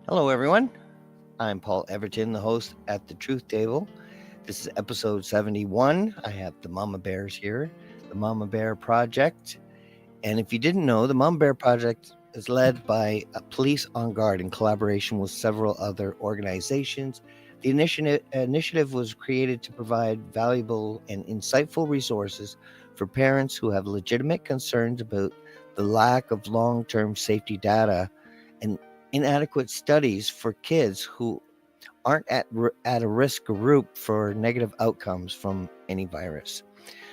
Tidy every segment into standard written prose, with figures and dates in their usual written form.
Hello, everyone. I'm Paul Everton, the host at the Truth Table. This is episode 71. I have the Mama Bears here, the Mama Bear Project. And if you didn't know, the Mama Bear Project is led by a police on guard in collaboration with several other organizations. The initiative was created to provide valuable and insightful resources for parents who have legitimate concerns about the lack of long term safety data and inadequate studies for kids who aren't at a risk group for negative outcomes from any virus.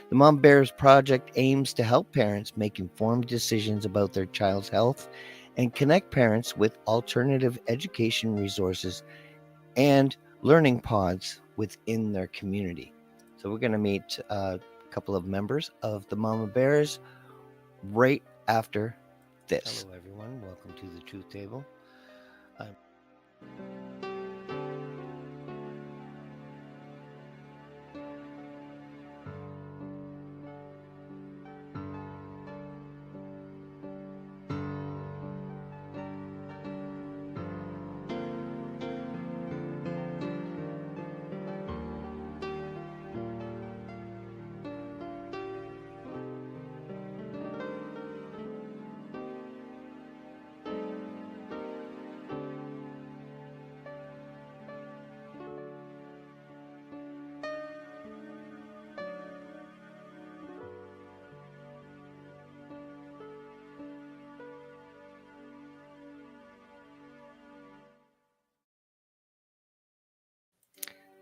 The Mom Bears Project aims to help parents make informed decisions about their child's health and connect parents with alternative education resources and learning pods within their community. So, we're going to meet a couple of members of the Mama Bears right after this. Hello, everyone. Welcome to the Truth Table. I'm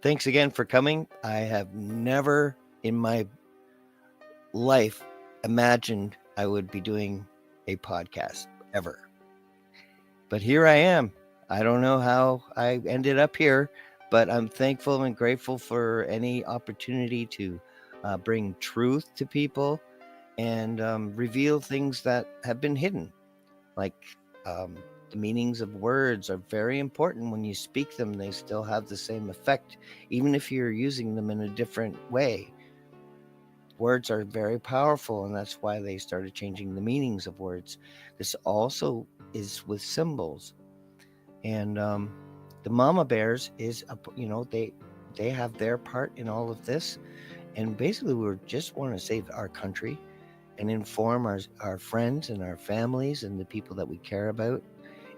Thanks again for coming. I have never in my life imagined I would be doing a podcast ever. But here I am. I don't know how I ended up here, but I'm thankful and grateful for any opportunity to bring truth to people and reveal things that have been hidden. Like the meanings of words are very important. When you speak them, they still have the same effect, even if you're using them in a different way. Words are very powerful, and that's why they started changing the meanings of words. This also is with symbols, and the mama bears is they have their part in all of this, and basically we just want to save our country and inform our friends and our families and the people that we care about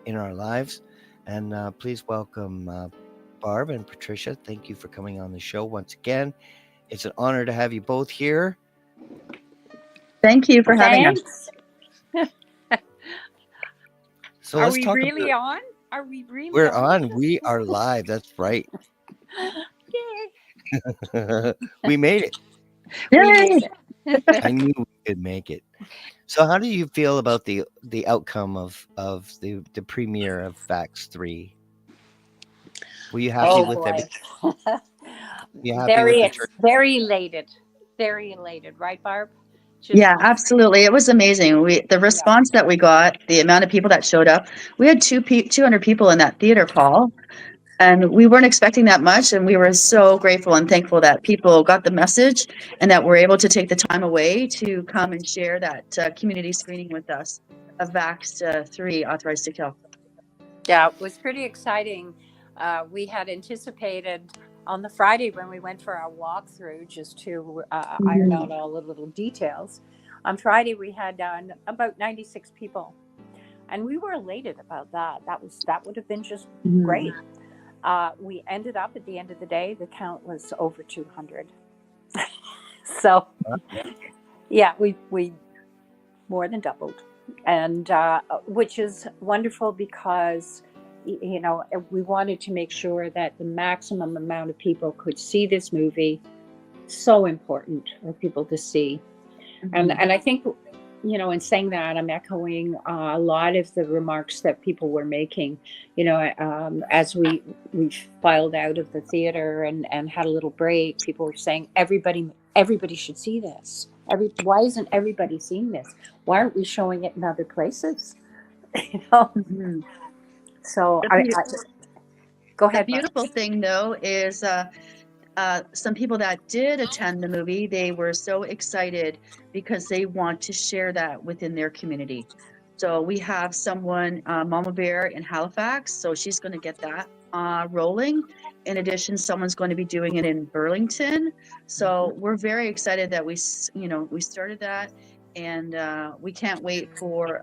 in our lives. And please welcome Barb and Patricia. Thank you for coming on the show once again. It's an honor to have you both here. Thank you for having us. Thanks. So Are let's we talk really about. on? Are we really We're on? on. We are live. That's right. Yay. We made it. We made Yay! it. I knew we could make it. So how do you feel about the outcome of the premiere of Vax 3? Were you happy Oh with boy. everything? You happy with the turn? Very elated. Very elated, right, Barb? Just Yeah, absolutely. It was amazing. The yeah. response that we got, the amount of people that showed up. We had 200 people in that theater, Paul, and we weren't expecting that much. And we were so grateful and thankful that people got the message and that we're able to take the time away to come and share that community screening with us of Vax 3 authorized to kill. Yeah, it was pretty exciting. We had anticipated on the Friday when we went for our walkthrough just to iron out all the little details. On Friday, we had about 96 people, and we were elated about that. That would have been just great. We ended up at the end of the day, the count was over 200. So, yeah, we more than doubled, and which is wonderful because we wanted to make sure that the maximum amount of people could see this movie. So important for people to see, and I think in saying that, I'm echoing a lot of the remarks that people were making. As we filed out of the theater and had a little break, people were saying everybody should see this. Why isn't everybody seeing this? Why aren't we showing it in other places? So go ahead. The beautiful thing, though, is some people that did attend the movie, they were so excited because they want to share that within their community. So we have someone, Mama Bear in Halifax, so she's going to get that rolling. In addition, someone's going to be doing it in Burlington. So we're very excited that we started that, and we can't wait for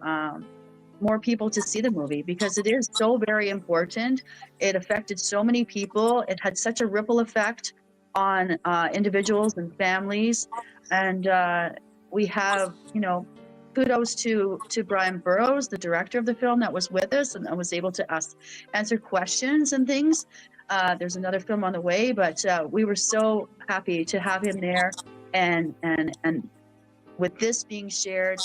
more people to see the movie because it is so very important. It affected so many people. It had such a ripple effect on individuals and families, and we have, kudos to Brian Burrows, the director of the film, that was with us and was able to answer questions and things. There's another film on the way, but we were so happy to have him there, and with this being shared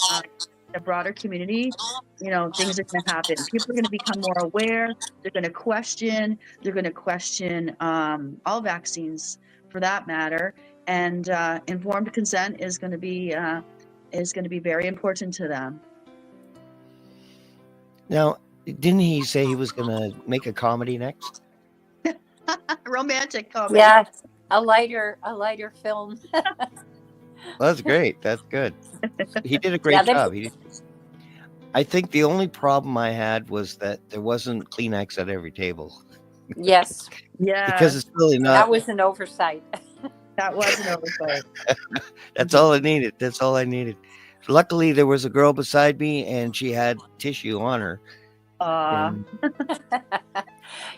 in a broader community, things are going to happen. People are going to become more aware. They're going to question. They're going to question all vaccines, for that matter, and informed consent is going to be very important to them. Now, didn't he say he was going to make a comedy next? Romantic comedy. Yeah, a lighter film. Well, that's great. That's good. He did a great job. I think the only problem I had was that there wasn't Kleenex at every table. Yes. Yeah. Because it's really not. That was an oversight. That was an oversight. That's all I needed. That's all I needed. Luckily, there was a girl beside me, and she had tissue on her.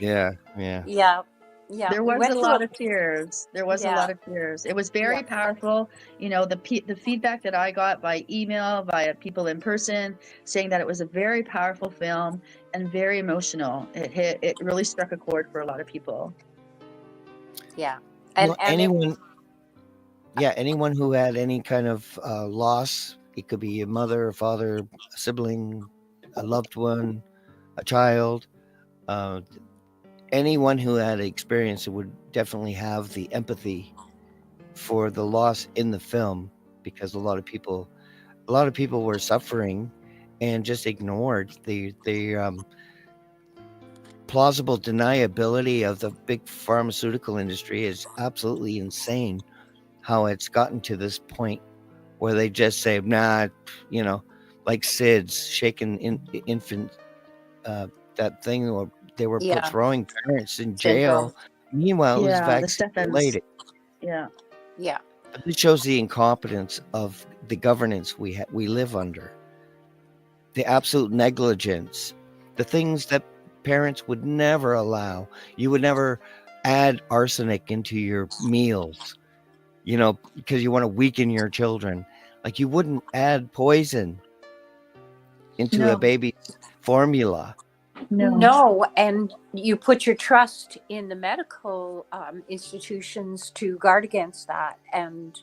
Yeah. Yeah. There was a lot of tears. There was a lot of tears. It was very powerful. The feedback that I got by email, via people in person, saying that it was a very powerful film and very emotional. It really struck a chord for a lot of people. Yeah. And anyone who had any kind of loss, it could be a mother, a father, a sibling, a loved one, a child, anyone who had experience, it would definitely have the empathy for the loss in the film, because a lot of people were suffering and just ignored the plausible deniability of the big pharmaceutical industry. Is absolutely insane how it's gotten to this point where they just say, nah, like SIDS, shaken infant, that thing, or they were throwing parents in jail. Meanwhile, it was vaccine related. Yeah. But it shows the incompetence of the governance we live under, the absolute negligence, the things that parents would never allow. You would never add arsenic into your meals, because you want to weaken your children. Like, you wouldn't add poison into a baby's formula. No, and you put your trust in the medical institutions to guard against that. And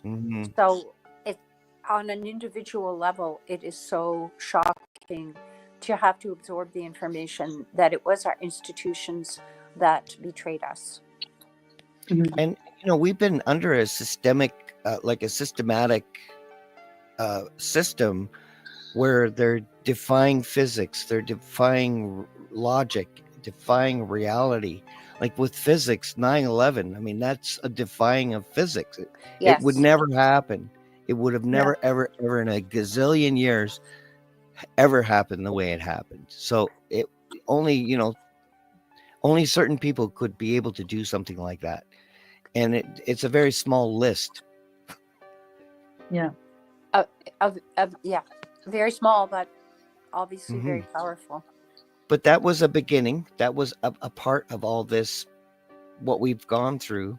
so on an individual level, it is so shocking to have to absorb the information that it was our institutions that betrayed us. And, we've been under a systematic system where they're defying physics, they're defying logic, defying reality. Like with physics, 9/11, I mean, that's a defying of physics. It would never happen. It would have never, ever, ever in a gazillion years ever happened the way it happened. So it only certain people could be able to do something like that. And it's a very small list. Yeah. Very small, but obviously very powerful. But that was a beginning. That was a part of all this, what we've gone through.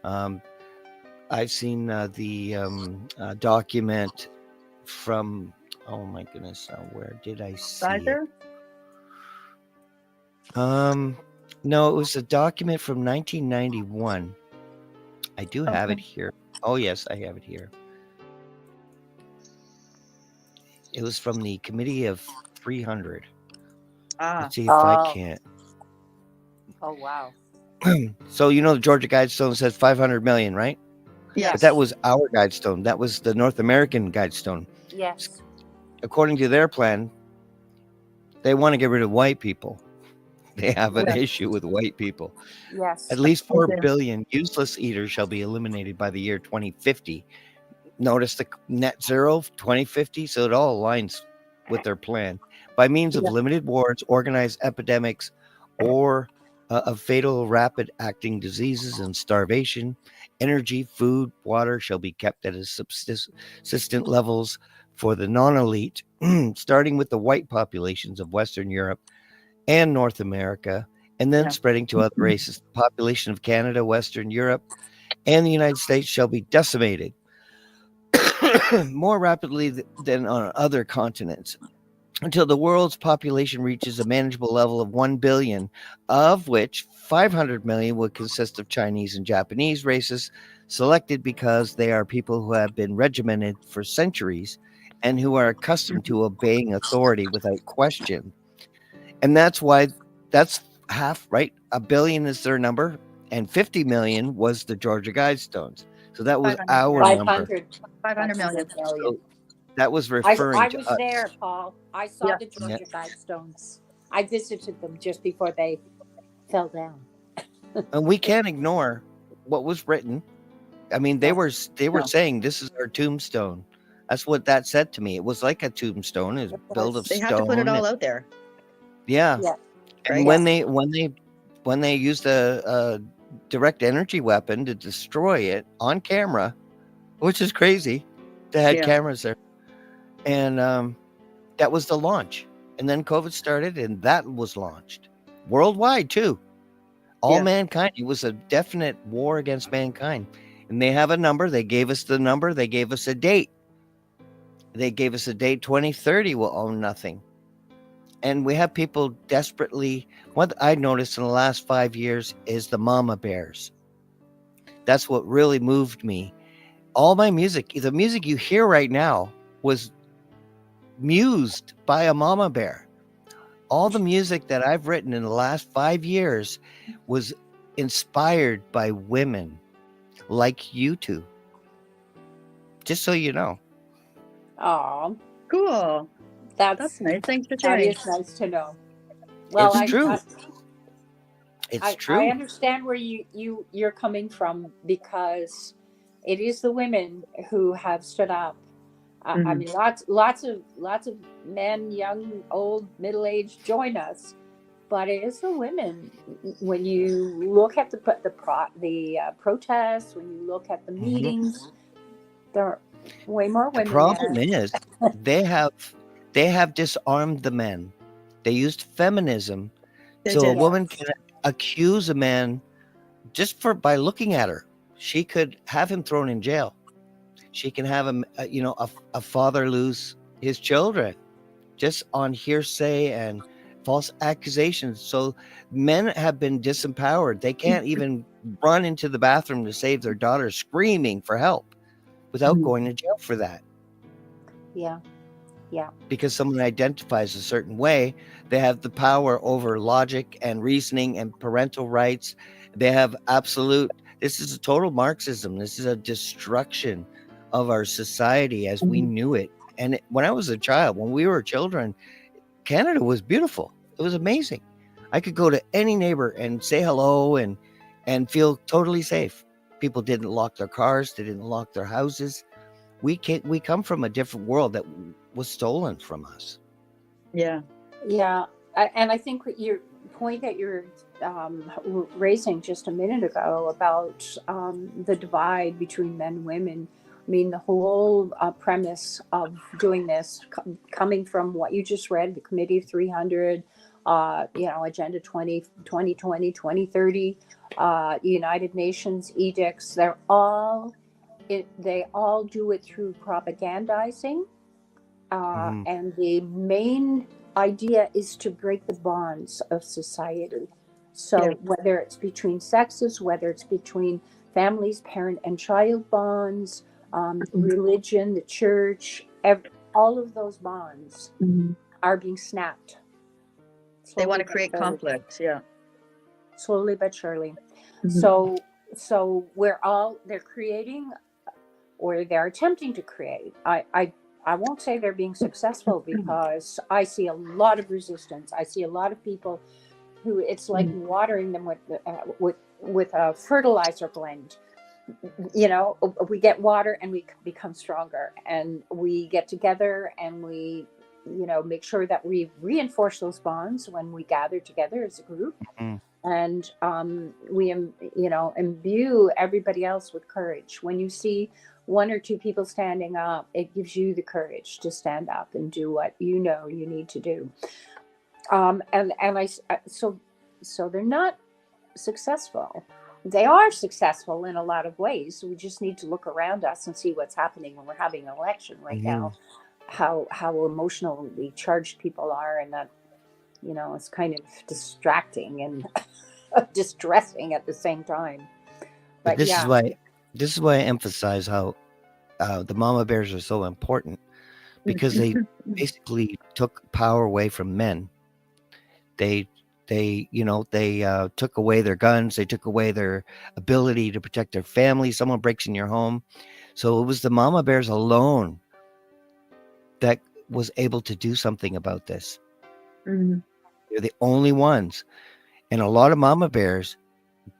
I've seen the document from, oh my goodness, where did I see it? No, it was a document from 1991. I do have it here. Oh yes, I have it here. It was from the Committee of 300. Let's see if I can't. Oh, wow. So, the Georgia Guidestone says 500 million, right? Yes. But that was our Guidestone. That was the North American Guidestone. Yes. According to their plan, they want to get rid of white people. They have an issue with white people. Yes. At least 4 billion useless eaters shall be eliminated by the year 2050. Notice the net zero 2050, so it all aligns with their plan. by means of Yeah. limited wars, organized epidemics, or of fatal rapid acting diseases and starvation. Energy, food, water shall be kept at a subsistent levels for the non-elite, starting with the white populations of Western Europe and North America, and then Yeah. spreading to other races. The population of Canada, Western Europe, and the United States shall be decimated more rapidly than on other continents until the world's population reaches a manageable level of 1 billion, of which 500 million would consist of Chinese and Japanese races, selected because they are people who have been regimented for centuries and who are accustomed to obeying authority without question. And that's why that's half, right? A billion is their number, and 50 million was the Georgia Guidestones. So that was 500, our yeah. number. 500 million. 500 million. So that was I referring to was us. there, Paul. I saw Yeah. the Georgia Guidestones. I visited them just before they fell down. And we can't ignore what was written. I mean, they No. were No. saying this is our tombstone. That's what that said to me. It was like a tombstone. It was built of They have to put it stone. all out there. Yeah. Yeah. And Right. when they used a direct energy weapon to destroy it on camera, which is crazy, they had Yeah. cameras there, and that was the launch. And then COVID started, and that was launched worldwide too. All Yeah. mankind. It was a definite war against mankind. And they have a number. They gave us the number. They gave us a date. They gave us a date. 2030 will own nothing. And we have people desperately. What I noticed in the last 5 years is the mama bears. That's what really moved me. All my music, the music you hear right now, was mused by a mama bear. All the music that I've written in the last 5 years was inspired by women like you two. Just so you know. Oh, Cool. that's That's nice. Thanks for that sharing. is nice to know. Well, It's true. It's I true. understand where you're coming from, because it is the women who have stood up. I Mhm. mean, lots of men, young, old, middle aged, join us, but it is the women. When you look at the protests, when you look at the Mhm. meetings, there are way more The women problem there. is they have disarmed the men. They used feminism They so a did. woman can accuse a man just for by looking at her. She could have him thrown in jail. She can have him, a father lose his children just on hearsay and false accusations. So men have been disempowered. They can't even run into the bathroom to save their daughter screaming for help without Mhm. going to jail for that. Yeah, yeah, Because someone identifies a certain way, they have the power over logic and reasoning and parental rights. They have this is a total Marxism. This is a destruction of our society as we Mhm. knew it. And when I was a child, when we were children, Canada was beautiful. It was amazing. I could go to any neighbor and say hello and feel totally safe. People didn't lock their cars. They didn't lock their houses. We come from a different world that was stolen from us. Yeah. yeah. And I think what your point that you're raising just a minute ago about the divide between men and women. I mean, the whole premise of doing this, coming from what you just read, the Committee of 300, Agenda 2020, 2030, United Nations edicts, they all do it through propagandizing. Mhm. And the main idea is to break the bonds of society. So Yeah. whether it's between sexes, whether it's between families, parent and child bonds, religion, the church, all of those bonds Mhm. are being snapped. They want Slowly to but create surely. conflict. Yeah. Slowly but surely. Mhm. So they're creating, or they're attempting to create. I won't say they're being successful, because I see a lot of resistance. I see a lot of people who it's like watering them with a fertilizer blend. We get water and we become stronger, and we get together and we make sure that we reinforce those bonds when we gather together as a group, Mm. and we imbue everybody else with courage. When you see one or two people standing up, it gives you the courage to stand up and do what you know you need to do. So they're not successful. They are successful in a lot of ways. We just need to look around us and see what's happening when we're having an election right now. How emotionally charged people are, and that it's kind of distracting and distressing at the same time. But But yeah, this is why I emphasize how the mama bears are so important, because they basically took power away from men. They took away their guns. They took away their ability to protect their family. Someone breaks in your home. So it was the mama bears alone that was able to do something about this. Mhm. They're the only ones. And a lot of mama bears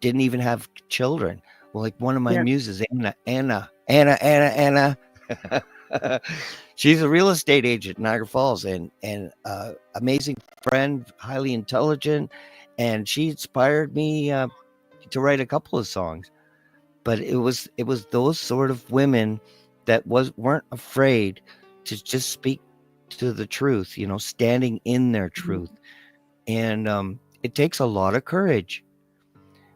didn't even have children. Well, like one of my Yeah. muses, Anna. She's a real estate agent in Niagara Falls, and amazing friend, highly intelligent, and she inspired me to write a couple of songs. But it was those sort of women that weren't afraid to just speak to the truth, standing in their truth. And it takes a lot of courage.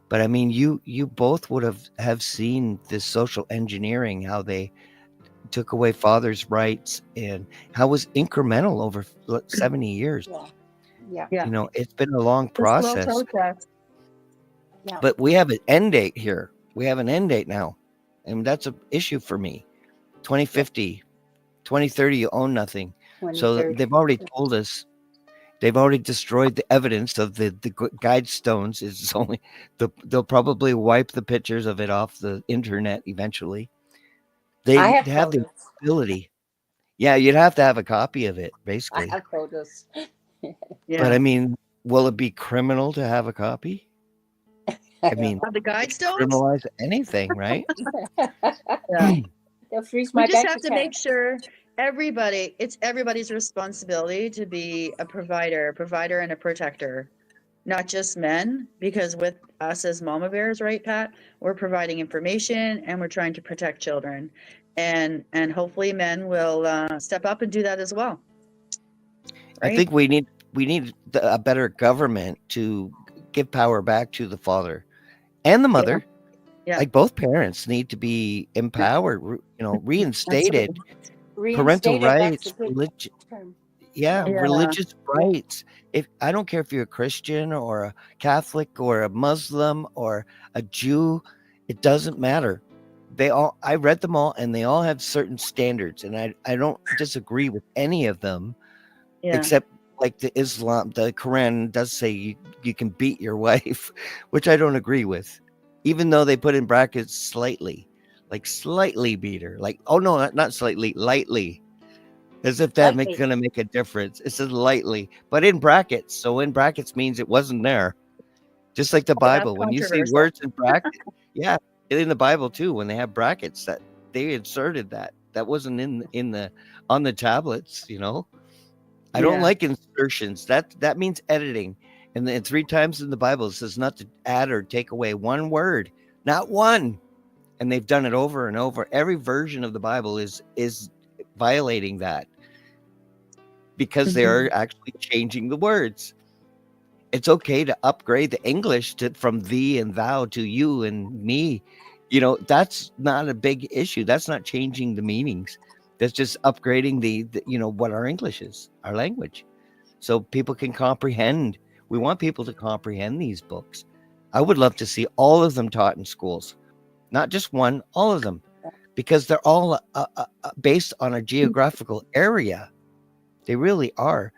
But I mean, you both would have seen this social engineering, how they took away fathers' rights, and how it was incremental over 70 years. yeah, Yeah. It's been a long The slow process. process. yeah. But we have an end date here. We have an end date now. And that's an issue for me. 2050, 2030, you own nothing. So 2030. they've already told us. They've already destroyed the evidence of the guide stones. It's only they'll probably wipe the pictures of it off the internet eventually. I They have have the photos. ability. Yeah, you'd have to have a copy of it, I basically. have photos. But Yeah. I mean, will it be criminal to have a copy? I mean, Of the guide stones? criminalize anything, right? Yeah. They'll freeze We my just bank have to make account. sure it's everybody's responsibility to be a provider and a protector, not just men, because with us as mama bears, right, Pat, we're providing information and we're trying to protect children, and hopefully men will step up and do that as well. I Right? think we need a better government to give power back to the father and the mother. Yeah. Like both parents need to be empowered, reinstated. Absolutely. Parental Reinstated. That's a rights, good term. yeah, Yeah. religious rights. If I don't care if you're a Christian or a Catholic or a Muslim or a Jew, it doesn't matter. I read them all, and they all have certain standards, and I don't disagree with any of them, Yeah. except like the Quran does say you can beat your wife, which I don't agree with, even though they put in brackets slightly, like slightly beat her, like, oh no, not slightly, lightly. As if that Lightly. going to make a difference. It says lightly, but in brackets. So in brackets means it wasn't there. Just like the Oh, that's Bible. When you see controversial. words in brackets, yeah, in the Bible too, when they have brackets, that they inserted that wasn't in the on the tablets. I don't Yeah. like insertions. That means editing. And then 3 times in the Bible it says not to add or take away one word, not one. And they've done it over and over. Every version of the Bible is violating that, because they are actually changing the words. It's okay to upgrade the English from thee and thou to you and me. That's not a big issue. That's not changing the meanings. That's just upgrading the what our English is, our language, so people can comprehend. We want people to comprehend these books. I would love to see all of them taught in schools, not just one, all of them, because they're all based on a geographical area. They really are.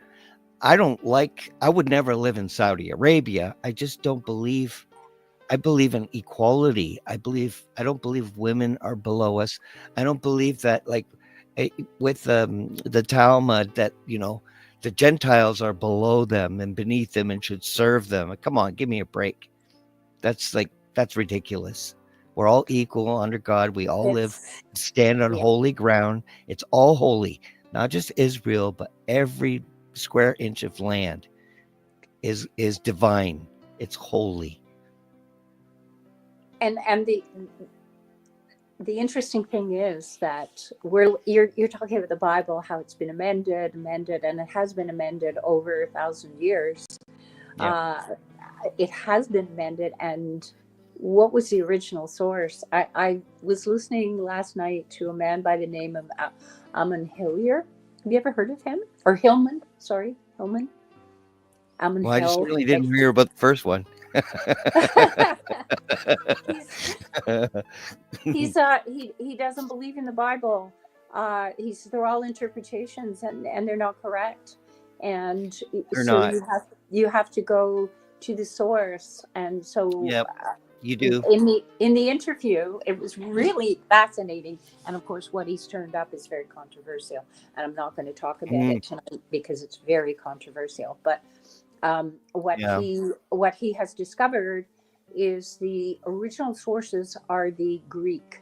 I would never live in Saudi Arabia. I just don't believe. I believe in equality. I don't believe women are below us. I don't believe that, like, with the Talmud, that the Gentiles are below them and beneath them and should serve them. Come on, give me a break. That's ridiculous. We're all equal under God. We all live, It's stand on yeah. holy ground. It's all holy. not just Israel, but every square inch of land is divine. It's holy. And the interesting thing is that you're talking about the Bible, how it's been amended, and it has been amended over 1,000 years. Yeah. It has been amended, and what was the original source? I was listening last night to a man by the name of Amon Hillier. Have you ever heard of him? Or Hillman? Sorry, Hillman. Amon Well, I just Hill. really didn't hear about the first one. He doesn't believe in the Bible. They're all interpretations, and they're not correct. And They're so not. you have to go to the source. And so Yep, you do. in the interview, it was really fascinating. And of course, what he's turned up is very controversial. And I'm not going to talk about it tonight because it's very controversial. But what Yeah. he has discovered is the original sources are the Greek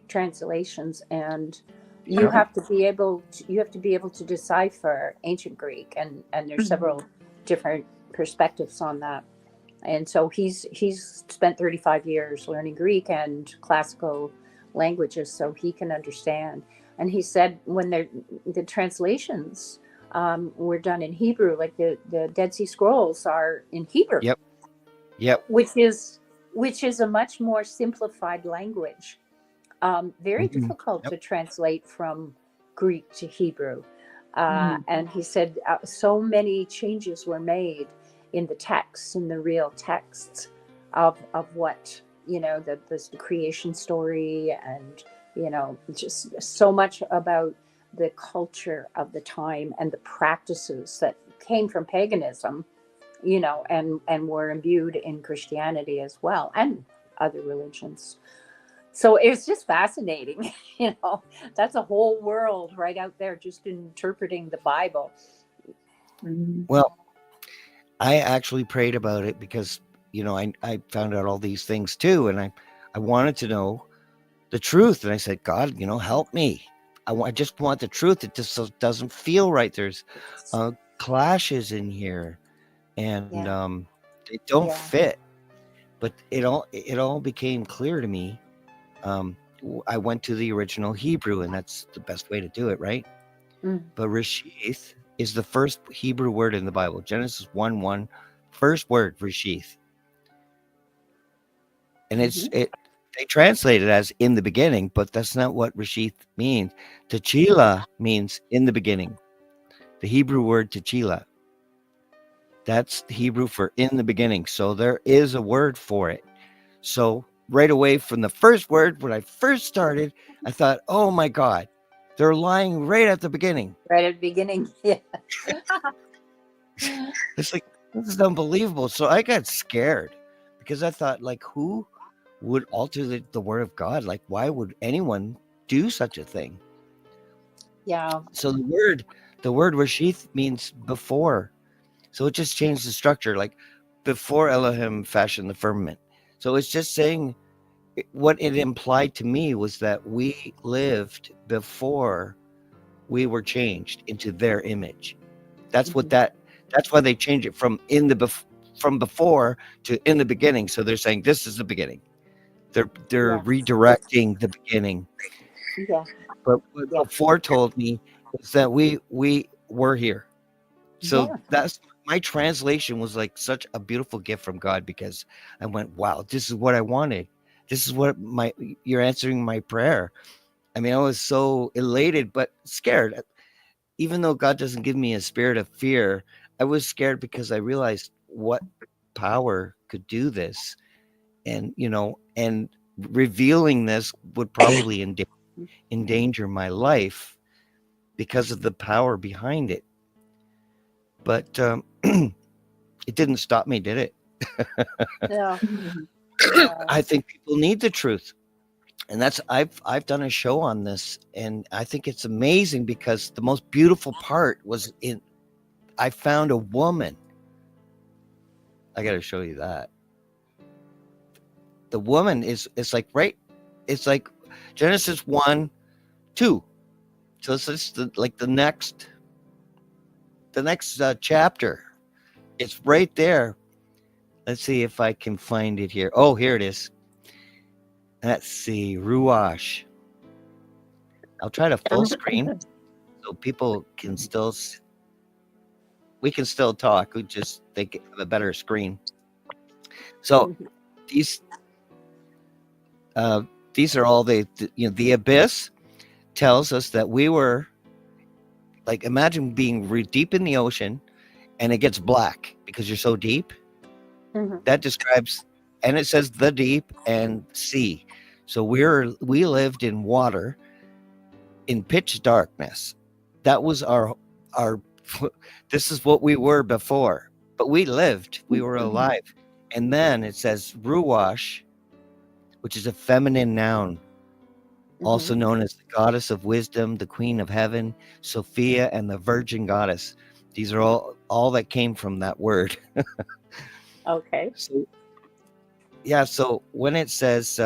translations, and you Yeah. have to be able to decipher ancient Greek, and there's several different perspectives on that. And so he's spent 35 years learning Greek and classical languages so he can understand. And he said when the translations were done in Hebrew, like the Dead Sea Scrolls are in Hebrew. Yep. Which is a much more simplified language. Very difficult to translate from Greek to Hebrew. And he said so many changes were made in the texts, in the real texts of what, the creation story, and, just so much about the culture of the time and the practices that came from paganism, and were imbued in Christianity as well, and other religions. So it's just fascinating. That's a whole world right out there just interpreting the Bible. Well, I actually prayed about it because, I found out all these things too. And I wanted to know the truth. And I said, God, help me. I just want the truth. It just doesn't feel right. There's clashes in here, and they don't fit. But it all became clear to me. I went to the original Hebrew, and that's the best way to do it, right? But Reshith is the first Hebrew word in the Bible. Genesis 1:1, first word, Reshith. And they translate it as in the beginning, but that's not what Reshith means. Tachila means in the beginning. The Hebrew word Tachila. That's the Hebrew for in the beginning. So there is a word for it. So right away from the first word, when I first started, I thought, oh my God, they're lying right at the beginning. Right at the beginning. Yeah. It's like, this is unbelievable. So I got scared because I thought, like, who would alter the word of God? Like, why would anyone do such a thing? Yeah. So the word Reshith means before. So it just changed the structure, like before Elohim fashioned the firmament. So it's just saying what it implied to me was that we lived before we were changed into their image. That's what that's why they change it from from before to in the beginning. So they're saying this is the beginning. They're redirecting the beginning. Yeah. But what before told me is that we were here. So that's my translation was like such a beautiful gift from God, because I went, wow, this is what I wanted. This is what you're answering my prayer. I mean, I was so elated, but scared. Even though God doesn't give me a spirit of fear, I was scared because I realized what power could do this. And, and revealing this would probably endanger my life because of the power behind it. But it didn't stop me, did it? Yeah. I think people need the truth. And that's I've done a show on this, and I think it's amazing because the most beautiful part was I found a woman. I got to show you that. The woman it's like Genesis 1:2. So it's just the next chapter. It's right there. Let's see if I can find it here. Oh, here it is. Let's see, Ruach. I'll try to full screen so people can still. We can still talk. We just they have a better screen. So these these are all the abyss tells us that we were like, imagine being deep in the ocean and it gets black because you're so deep. Mhm. That describes, and it says the deep and sea. So we lived in water in pitch darkness. That was our this is what we were before, but we lived, we were alive. And then it says Ruach, which is a feminine noun, also known as the goddess of wisdom, the queen of heaven, Sophia, and the virgin goddess. These are all that came from that word. Okay. So, yeah, so when it says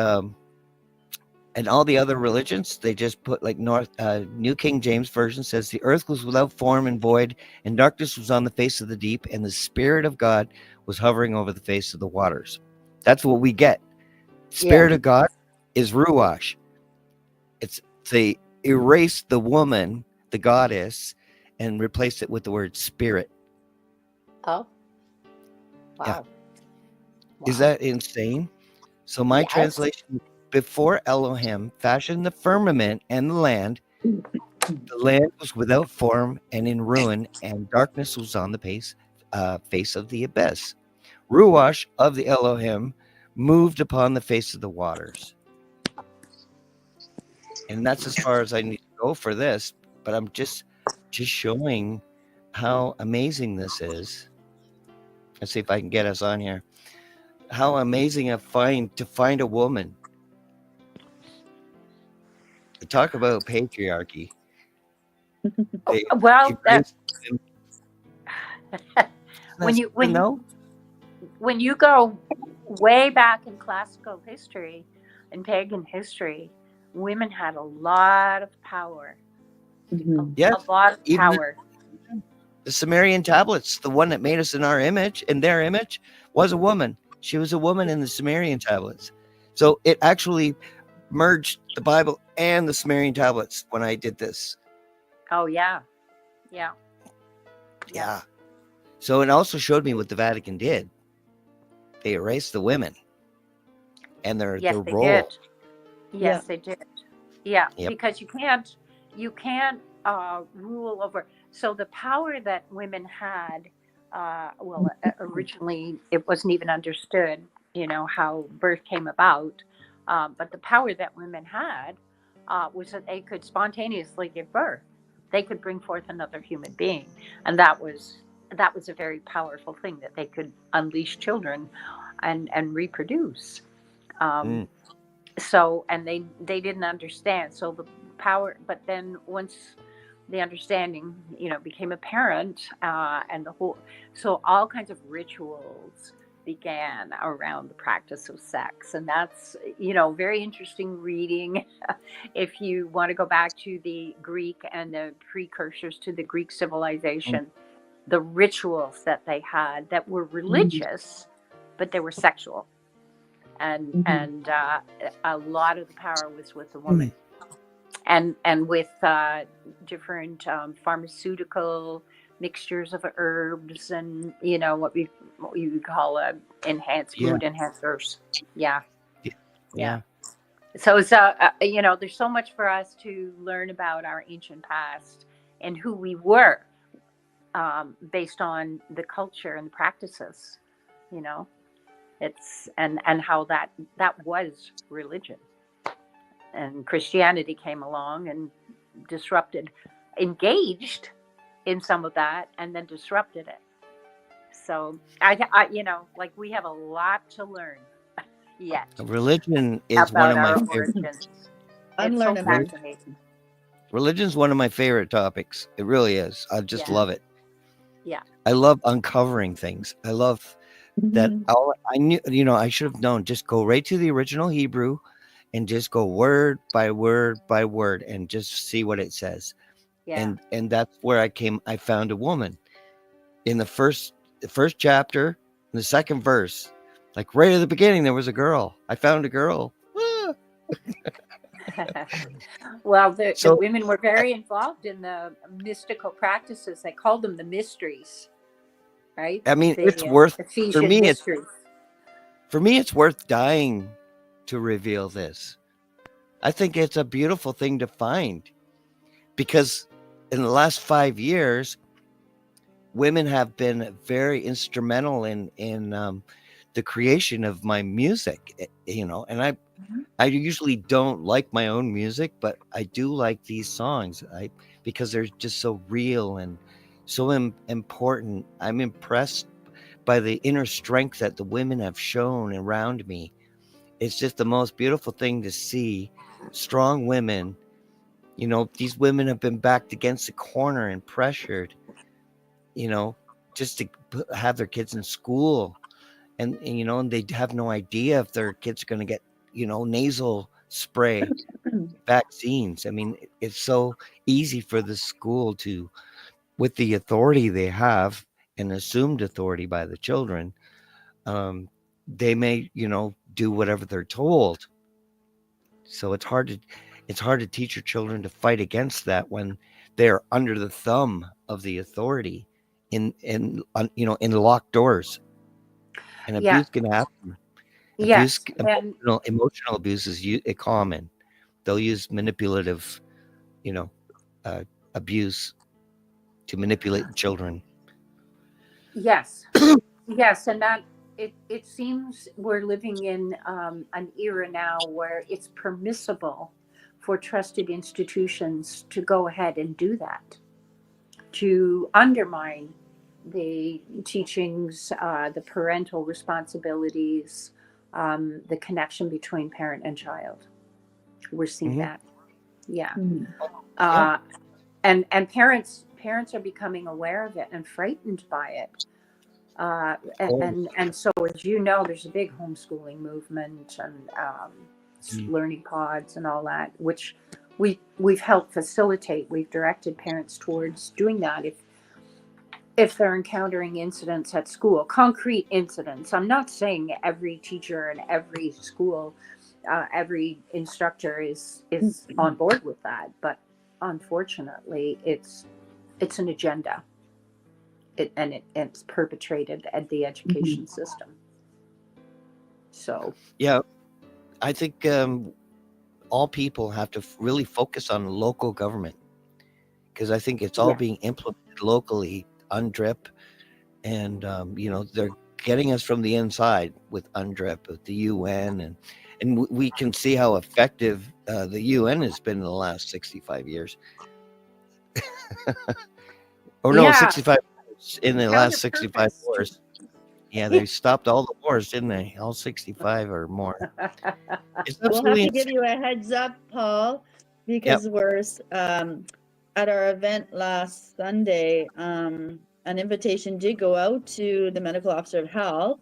and all the other religions, they just put like New King James Version says the earth was without form and void, and darkness was on the face of the deep, and the Spirit of God was hovering over the face of the waters. That's what we get. Spirit of God is Ruach. They erased the woman, the goddess, and replaced it with the word spirit. Oh. Wow. Yeah. Wow. Is that insane? So my translation: before Elohim fashioned the firmament and the land was without form and in ruin, and darkness was on the face of the abyss. Ruach of the Elohim moved upon the face of the waters. And that's as far as I need to go for this, but I'm just showing how amazing this is. Let's see if I can get us on here. How amazing to find a woman. Talk about patriarchy. Well, when you go way back in classical history and pagan history, women had a lot of power. Yes, a lot of power. The Sumerian tablets, the one that made us in our image, in their image, was a woman. She was a woman in the Sumerian tablets. So it actually merged the Bible and the Sumerian tablets when I did this. Oh, yeah. Yeah. Yeah. So it also showed me what the Vatican did. They erased the women and their role. Did. Yes, they did. Yeah, Yep. because you can't rule over. So the power that women had, originally it wasn't even understood, how birth came about. But the power that women had was that they could spontaneously give birth. They could bring forth another human being, and that was a very powerful thing, that they could unleash children and reproduce. So, and they didn't understand. So the power, but then once the understanding, became apparent, and so all kinds of rituals began around the practice of sex. And that's, very interesting reading. If you want to go back to the Greek and the precursors to the Greek civilization, the rituals that they had that were religious, but they were sexual. And a lot of the power was with the woman, and with different pharmaceutical mixtures of herbs, and what we would call enhanced mood enhancers. Yeah. So it's there's so much for us to learn about our ancient past and who we were, based on the culture and the practices. It's and how that was religion, and Christianity came along and engaged in some of that, and then disrupted it. So I we have a lot to learn yet. Religion is one of my favorite. I'm learning. Fascinating. Religion is one of my favorite topics. It really is. I just love it. Yeah. I love uncovering things. I love that. I knew, I should have known. Just go right to the original Hebrew and just go word by word by word and just see what it says. Yeah. and that's where I found a woman in the first chapter, in the second verse, like right at the beginning, there was a girl. I found a girl. Ah. Well, the So women were very involved in the mystical practices. They called them the mysteries, right? I mean, it's The worth for Ephesian me. mysteries. It's worth dying to reveal this. I think it's a beautiful thing to find because in the last 5 years, women have been very instrumental in the creation of my music. And I usually don't like my own music, but I do like these songs. Because they're just so real and so important. I'm impressed by the inner strength that the women have shown around me. It's just the most beautiful thing to see strong women. These women have been backed against the corner and pressured, you know, just to have their kids in school. And they have no idea if their kids are going to get, nasal spray vaccines. I mean, it's so easy for the school to, with the authority they have and assumed authority by the children, um, they may, do whatever they're told. So it's hard to teach your children to fight against that when they're under the thumb of the authority in locked doors. And Yeah. abuse can happen. Abuse, Yes. And emotional abuse is common. They'll use manipulative, you know, uh, abuse to manipulate children. yes, yes, and that it seems we're living in an era now where it's permissible for trusted institutions to go ahead and do that, to undermine the teachings, the parental responsibilities, the connection between parent and child. We're seeing Hmm. that. Yeah. Mhm. Yeah. Uh, and parents are becoming aware of it and frightened by it. Oh. And so, as you know, there's a big homeschooling movement and Mm. learning pods and all that, which we've helped facilitate. We've directed parents towards doing that if they're encountering incidents at school, concrete incidents. I'm not saying every teacher and every school, every instructor is on board with that, but unfortunately, it's an agenda. It's perpetrated at the Mhm. education system. So Yeah. I think all people have to really focus on local government because I think it's all yeah, being implemented locally, UNDRIP, and they're getting us from the inside with UNDRIP, with the UN, and we can see how effective the UN has been in the last 65 years, or no, yeah, 65 years, in the last 65 counter-purposed. wars. Yeah, they stopped all the wars, didn't they? All 65 or more. It's We'll have absolutely to give insane. you a heads up, Paul, Yep. because we're at our event last Sunday. An invitation did go out to the medical officer of health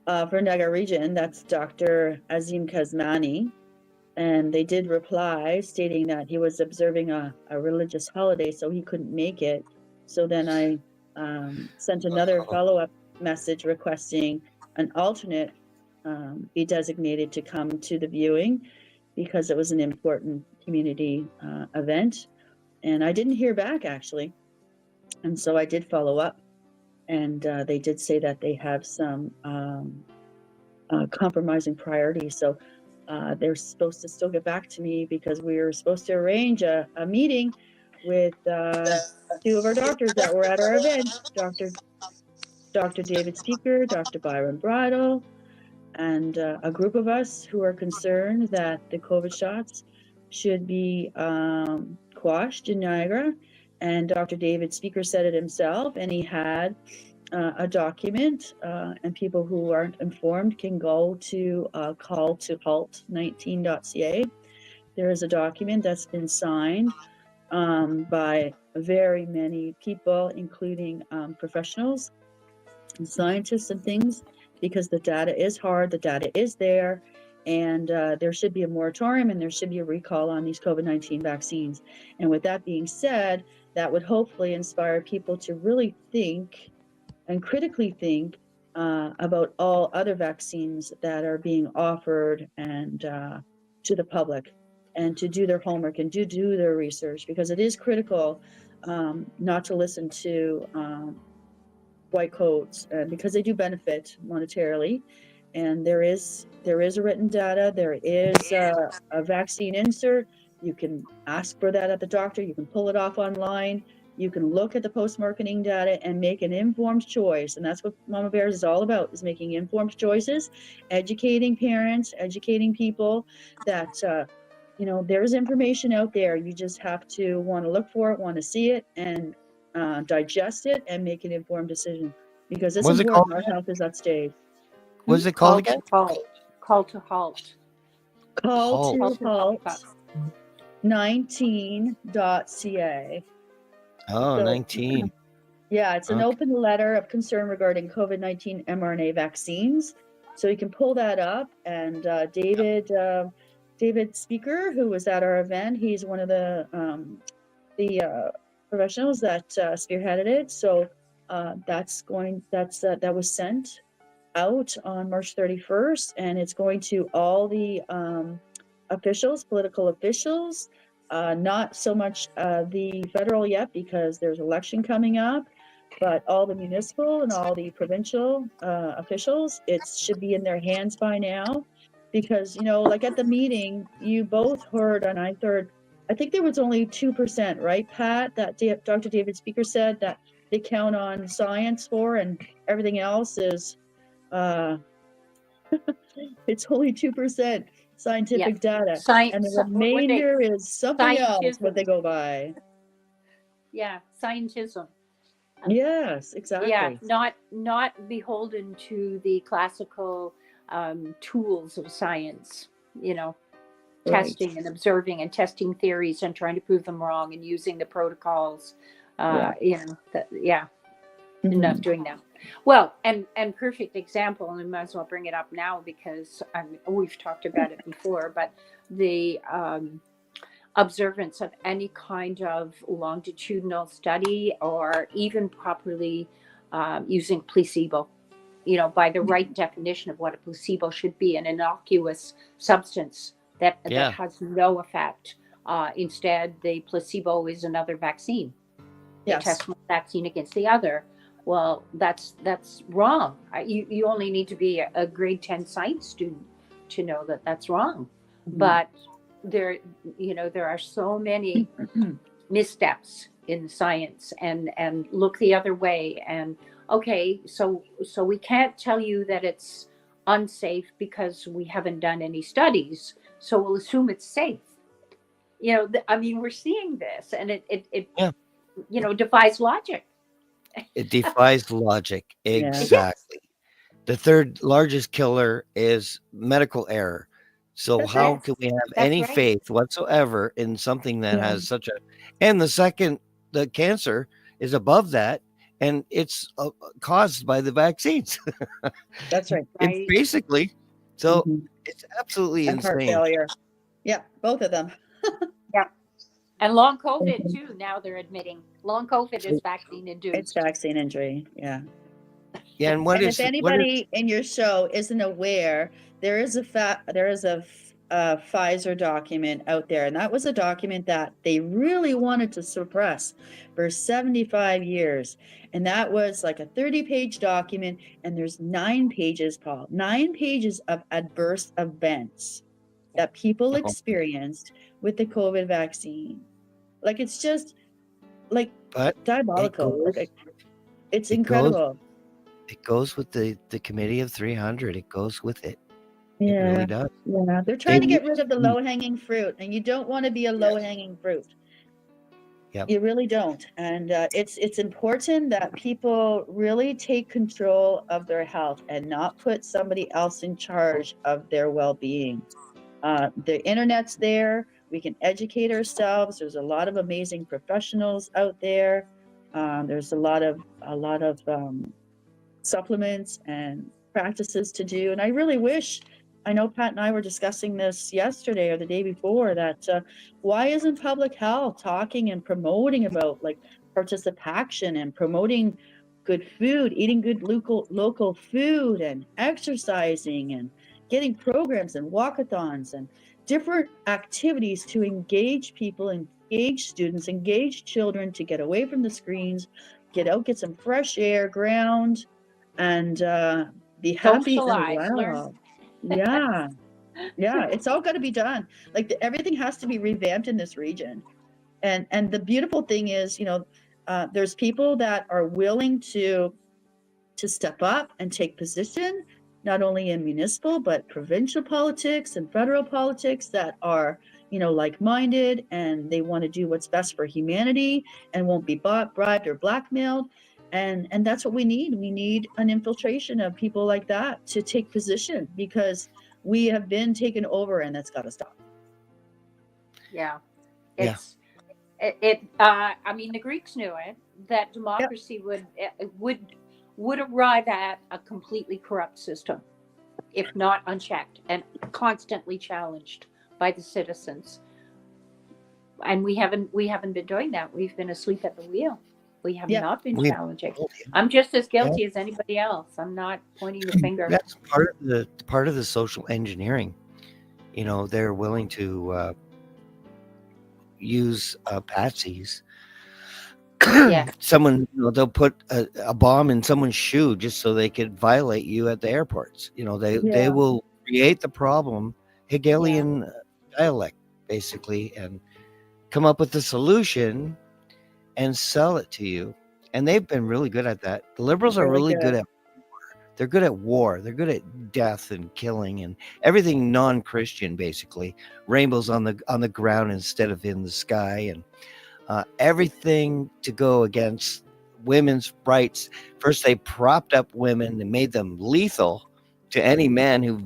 for Niagara region. That's Dr. Azim Kazmani. And they did reply stating that he was observing a religious holiday, so he couldn't make it. So then I sent another follow-up message requesting an alternate be designated to come to the viewing because it was an important community event. And I didn't hear back actually. And so I did follow up. And they did say that they have some compromising priorities. So they're supposed to still get back to me because we were supposed to arrange a meeting with two of our doctors that were at our event, Dr. David Speaker, Dr. Byron Bridle, and a group of us who are concerned that the COVID shots should be quashed in Niagara. And Dr. David Speaker said it himself, and he had a document, and people who aren't informed can go to call to halt19.ca. There is a document that's been signed by very many people, including professionals and scientists and things, because the data is hard, the data is there, And there should be a moratorium and there should be a recall on these COVID-19 vaccines. And with that being said, that would hopefully inspire people to really think and critically think about all other vaccines that are being offered and to the public, and to do their homework and do their research, because it is critical not to listen to white coats, because they do benefit monetarily. And there is a written data, there is a vaccine insert. You can ask for that at the doctor, you can pull it off online, you can look at the post-marketing data and make an informed choice. And that's what Mama Bears is all about, is making informed choices, educating parents, educating people that there's information out there. You just have to want to look for it, want to see it, and digest it and make an informed decision, because it's What's it called? important. Our health is at stake. What's it called again? Call to halt. Call to halt Halt. 19.ca. Oh, So, 19. Yeah, it's an Okay. open letter of concern regarding COVID-19 mRNA vaccines. So you can pull that up. And David Speaker, who was at our event, he's one of the professionals that spearheaded it. So that was sent out on March 31st, and it's going to all the officials, political officials, not so much the federal yet, because there's election coming up, but all the municipal and all the provincial officials. It should be in their hands by now, because, like at the meeting, you both heard, and I heard, I think there was only 2%, right, Pat, that Dr. David Speaker said that they count on science for, and everything else is it's only 2% scientific data, and the remainder is something else what they go by. Yeah, scientism. Yes, exactly. Yeah, not beholden to the classical tools of science, testing and observing and testing theories and trying to prove them wrong and using the protocols, enough doing that. Well, and perfect example, and we might as well bring it up now, because we've talked about it before, but the observance of any kind of longitudinal study, or even properly using placebo, by the right definition of what a placebo should be, an innocuous substance that has no effect. Instead, the placebo is another vaccine. They test one vaccine against the other. Well, that's wrong. You only need to be a grade 10 science student to know that that's wrong. Mm-hmm. But there are so many missteps in science, and look the other way. And okay, so we can't tell you that it's unsafe because we haven't done any studies. So we'll assume it's safe. We're seeing this, and it defies logic. It defies logic. Exactly. The third largest killer is medical error. So how can we have any faith whatsoever in something that has such a, and the cancer is above that, and it's caused by the vaccines. That's right. It's basically, so it's absolutely insane. Heart failure. Yeah, both of them. Yeah. And long COVID too. Now they're admitting long COVID is vaccine induced. It's vaccine injury. Yeah. Yeah. And if anybody in your show isn't aware, there is a Pfizer document out there, and that was a document that they really wanted to suppress for 75 years. And that was like a 30-page document, and there's 9 pages, Paul, 9 pages of adverse events that people experienced with the COVID vaccine. Like, it's just like diabolical. It's incredible. It goes with the committee of 300. It goes with it. Yeah, it really does. Yeah, they're trying to get rid of the low-hanging fruit, and you don't want to be a low-hanging fruit. Yep. You really don't. And it's important that people really take control of their health and not put somebody else in charge of their well-being. The internet's there. We can educate ourselves. There's a lot of amazing professionals out there. There's a lot of supplements and practices to do. And I really wish I know Pat and I were discussing this yesterday or the day before, that why isn't public health talking and promoting about like participation and promoting good food, eating good local food, and exercising, and getting programs and walkathons and different activities to engage people, engage students, engage children, to get away from the screens, get out, get some fresh air, ground, and be happy and Socialize, learn. well. Yeah. Yeah, it's all got to be done. Like everything has to be revamped in this region. And the beautiful thing is, there's people that are willing to step up and take position, not only in municipal but provincial politics and federal politics, that are, like-minded, and they want to do what's best for humanity and won't be bought, bribed, or blackmailed. And that's what we need. We need an infiltration of people like that to take position, because we have been taken over, and that's got to stop. Yeah. Yeah. I mean, the Greeks knew it, that democracy would arrive at a completely corrupt system if not unchecked and constantly challenged by the citizens. And we haven't been doing that. We've been asleep at the wheel. We have not been challenging. I'm just as guilty as anybody else. I'm not pointing the finger. That's part of the social engineering. They're willing to use patsies. Yeah. Someone, they'll put a bomb in someone's shoe just so they could violate you at the airports. They will create the problem, Hegelian dialect, basically, and come up with the solution and sell it to you. And they've been really good at that. The liberals are really good at war. They're good at war. They're good at death and killing and everything non-Christian, basically. Rainbows on the ground instead of in the sky, and everything to go against women's rights. First, they propped up women and made them lethal to any man who,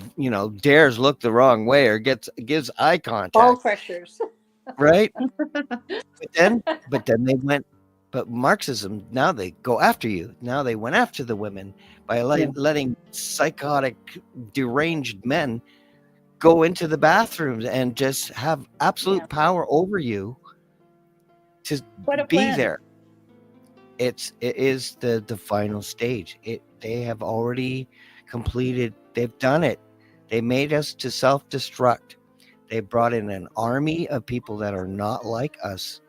dares look the wrong way or gives eye contact. All pressures. Right? But then they went, but Marxism, now they go after you. Now they went after the women by letting psychotic, deranged men go into the bathrooms and just have absolute power over you to be there. It is the final stage. They have already completed. They've done it. They made us to self-destruct. They brought in an army of people that are not like us.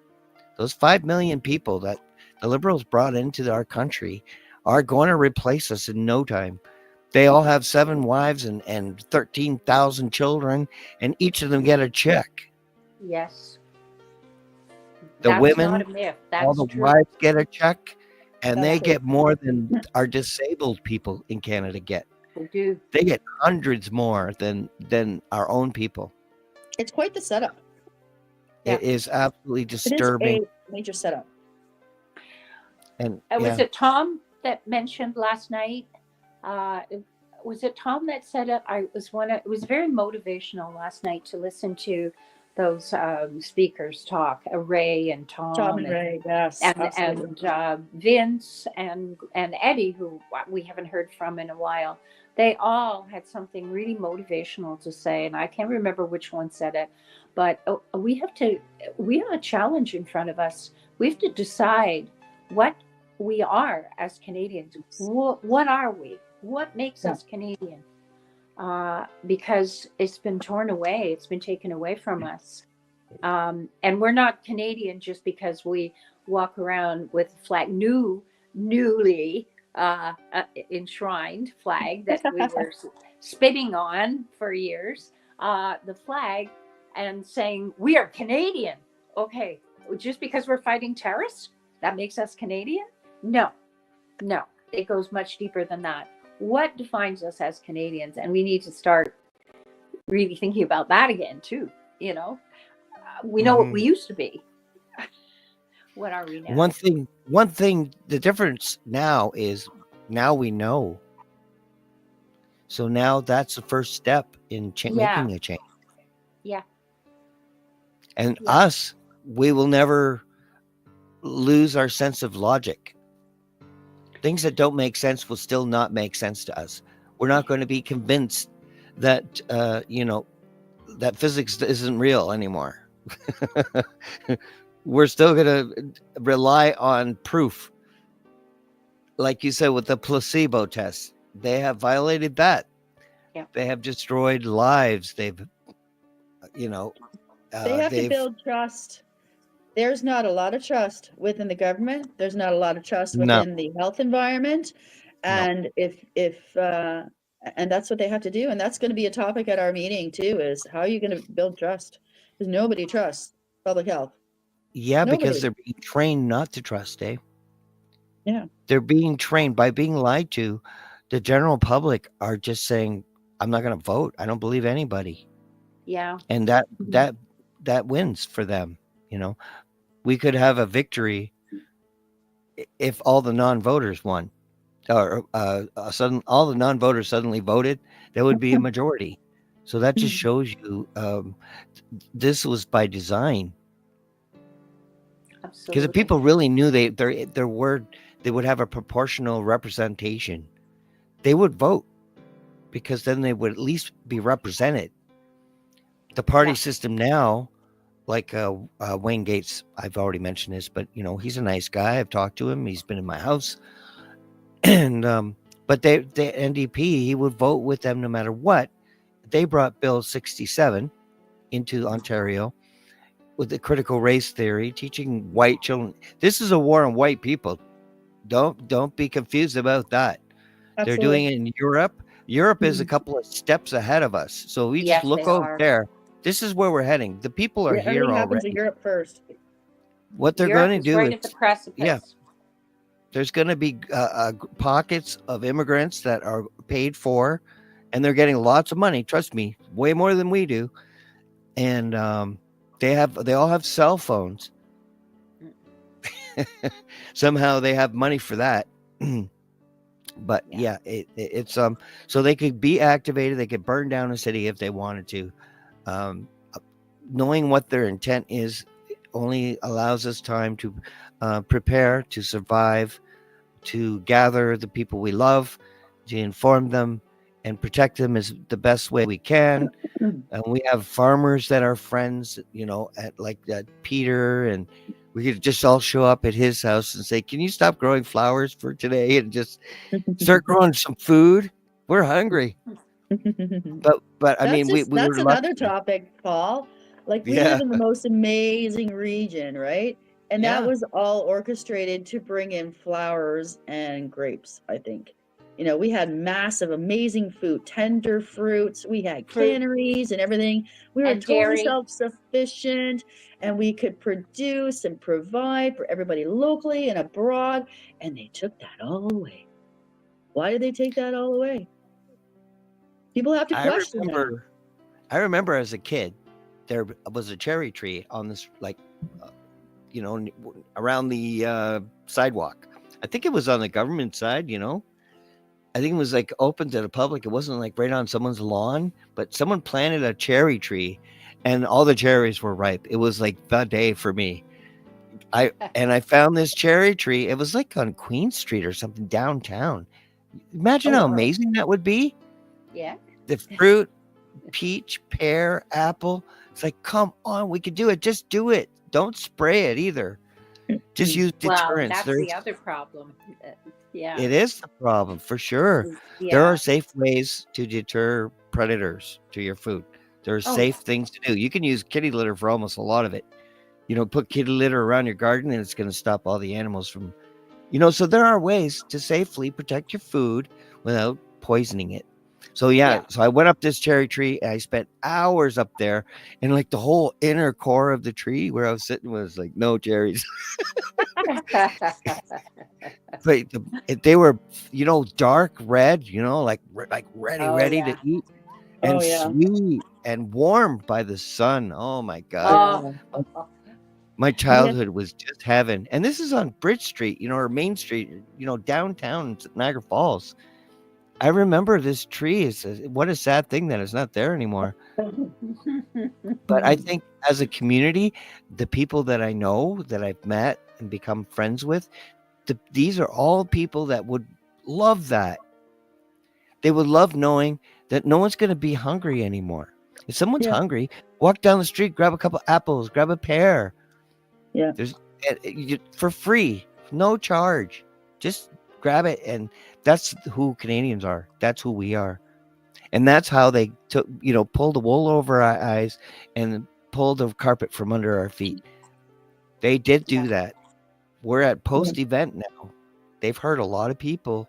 Those 5 million people that the liberals brought into our country are going to replace us in no time. They all have 7 wives and 13,000 children, and each of them get a check. Yes. The women, not a myth. That's all the true. wives get a check, and they get more than our disabled people in Canada get. They do. They get hundreds more than our own people. It's quite the setup. It is absolutely disturbing. It is a major setup. And was it Tom that mentioned last night? Was it Tom that said it? It was very motivational last night to listen to those speakers talk. Ray and Tom and Ray, yes, and Vince and Eddie, who we haven't heard from in a while. They all had something really motivational to say, and I can't remember which one said it, but we have a challenge in front of us. We have to decide what we are as Canadians. What are we? What makes us Canadian? Because it's been torn away. It's been taken away from us. And we're not Canadian just because we walk around with a flag, newly enshrined flag that we were spitting on for years, the flag, and saying we are Canadian. Okay, just because we're fighting terrorists, that makes us Canadian? No, it goes much deeper than that. What defines us as Canadians? And we need to start really thinking about that again too. We know what we used to be. What are we now? One thing, the difference now is we know. So now that's the first step in making a change. Yeah. And us, we will never lose our sense of logic. Things that don't make sense will still not make sense to us. We're not going to be convinced that that physics isn't real anymore. We're still going to rely on proof. Like you said, with the placebo test, they have violated that. Yeah. They have destroyed lives. They've, They have to they've build trust. There's not a lot of trust within the government. There's not a lot of trust no, within the health environment. no. And and that's what they have to do. And that's going to be a topic at our meeting too, is how are you going to build trust? Because nobody trusts public health. Yeah, because Nobody. they're being trained not to trust, eh? Yeah. They're being trained by being lied to. The general public are just saying, I'm not going to vote. I don't believe anybody. Yeah. And that wins for them. We could have a victory if all the non-voters won, or all the non-voters suddenly voted. There would be a majority. So that just shows you this was by design. Because Absolutely. if people really knew they would have a proportional representation, they would vote, because then they would at least be represented. The party system now, like Wayne Gates, I've already mentioned this, but he's a nice guy. I've talked to him. He's been in my house, and but the NDP, he would vote with them no matter what. They brought Bill 67 into Ontario with the critical race theory, teaching white children. This is a war on white people. Don't be confused about that. Absolutely. They're doing it in Europe. Europe is a couple of steps ahead of us. So we just look over there. This is where we're heading. The people are here everything happens already. in Europe first. What they're Europe going to is do right is, at the precipice. yeah, there's going to be pockets of immigrants that are paid for, and they're getting lots of money. Trust me, way more than we do. And they all have cell phones. Somehow they have money for that. But yeah, it's so they could be activated. They could burn down a city if they wanted to. Knowing what their intent is only allows us time to prepare, to survive, to gather the people we love, to inform them and protect them as the best way we can. And we have farmers that are friends, at like that Peter, and we could just all show up at his house and say, "Can you stop growing flowers for today and just start growing some food? We're hungry." But I mean, we that's were another lucky. topic, Paul. Like, we Yeah. live in the most amazing region, right? And that Yeah. was all orchestrated to bring in flowers and grapes, I think. We had massive, amazing food, tender fruits. We had canneries and everything. We were And totally dairy. self-sufficient, and we could produce and provide for everybody locally and abroad. And they took that all away. Why did they take that all away? People have to question that. I remember as a kid, there was a cherry tree on this, like, around the sidewalk. I think it was on the government side, I think it was like open to the public. It wasn't like right on someone's lawn, but someone planted a cherry tree and all the cherries were ripe. It was like the day for me. I found this cherry tree. It was like on Queen Street or something downtown. Imagine how amazing that would be. Yeah. The fruit, peach, pear, apple. It's like, come on, we could do it. Just do it. Don't spray it either. Just use deterrents. Well, that's the other problem. Yeah. It is the problem for sure. Yeah. There are safe ways to deter predators to your food. There are safe things to do. You can use kitty litter for almost a lot of it. Put kitty litter around your garden and it's going to stop all the animals from, so there are ways to safely protect your food without poisoning it. So so I went up this cherry tree and I spent hours up there, and like the whole inner core of the tree where I was sitting was like no cherries. But they were, dark red, like ready to eat, and sweet and warm by the sun. Oh my God. My childhood was just heaven. And this is on Bridge Street, or Main Street, downtown Niagara Falls. I remember this tree. What a sad thing that it's not there anymore. But I think as a community, the people that I know, that I've met and become friends with, these are all people that would love that. They would love knowing that no one's going to be hungry anymore. If someone's Yeah. hungry, walk down the street, grab a couple apples, grab a pear. Yeah. There's for free, no charge. Just grab it, and that's who Canadians are. That's who we are, and that's how they took, pulled the wool over our eyes and pulled the carpet from under our feet. They did do Yeah. that. We're at post event now. They've hurt a lot of people,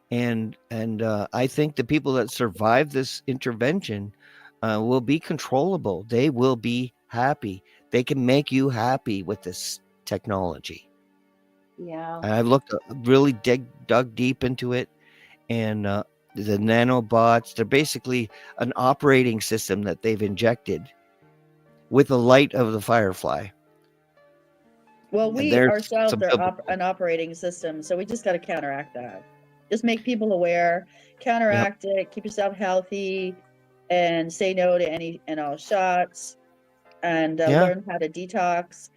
and I think the people that survive this intervention will be controllable. They will be happy. They can make you happy with this technology. Yeah. And I've looked really dug deep into it, and the nanobots, they're basically an operating system that they've injected with the light of the firefly. Well, And we there's ourselves some are biblical. an operating system, so we just got to counteract that. Just make people aware, counteract it, keep yourself healthy, and say no to any and all shots, and Yeah, learn how to detox.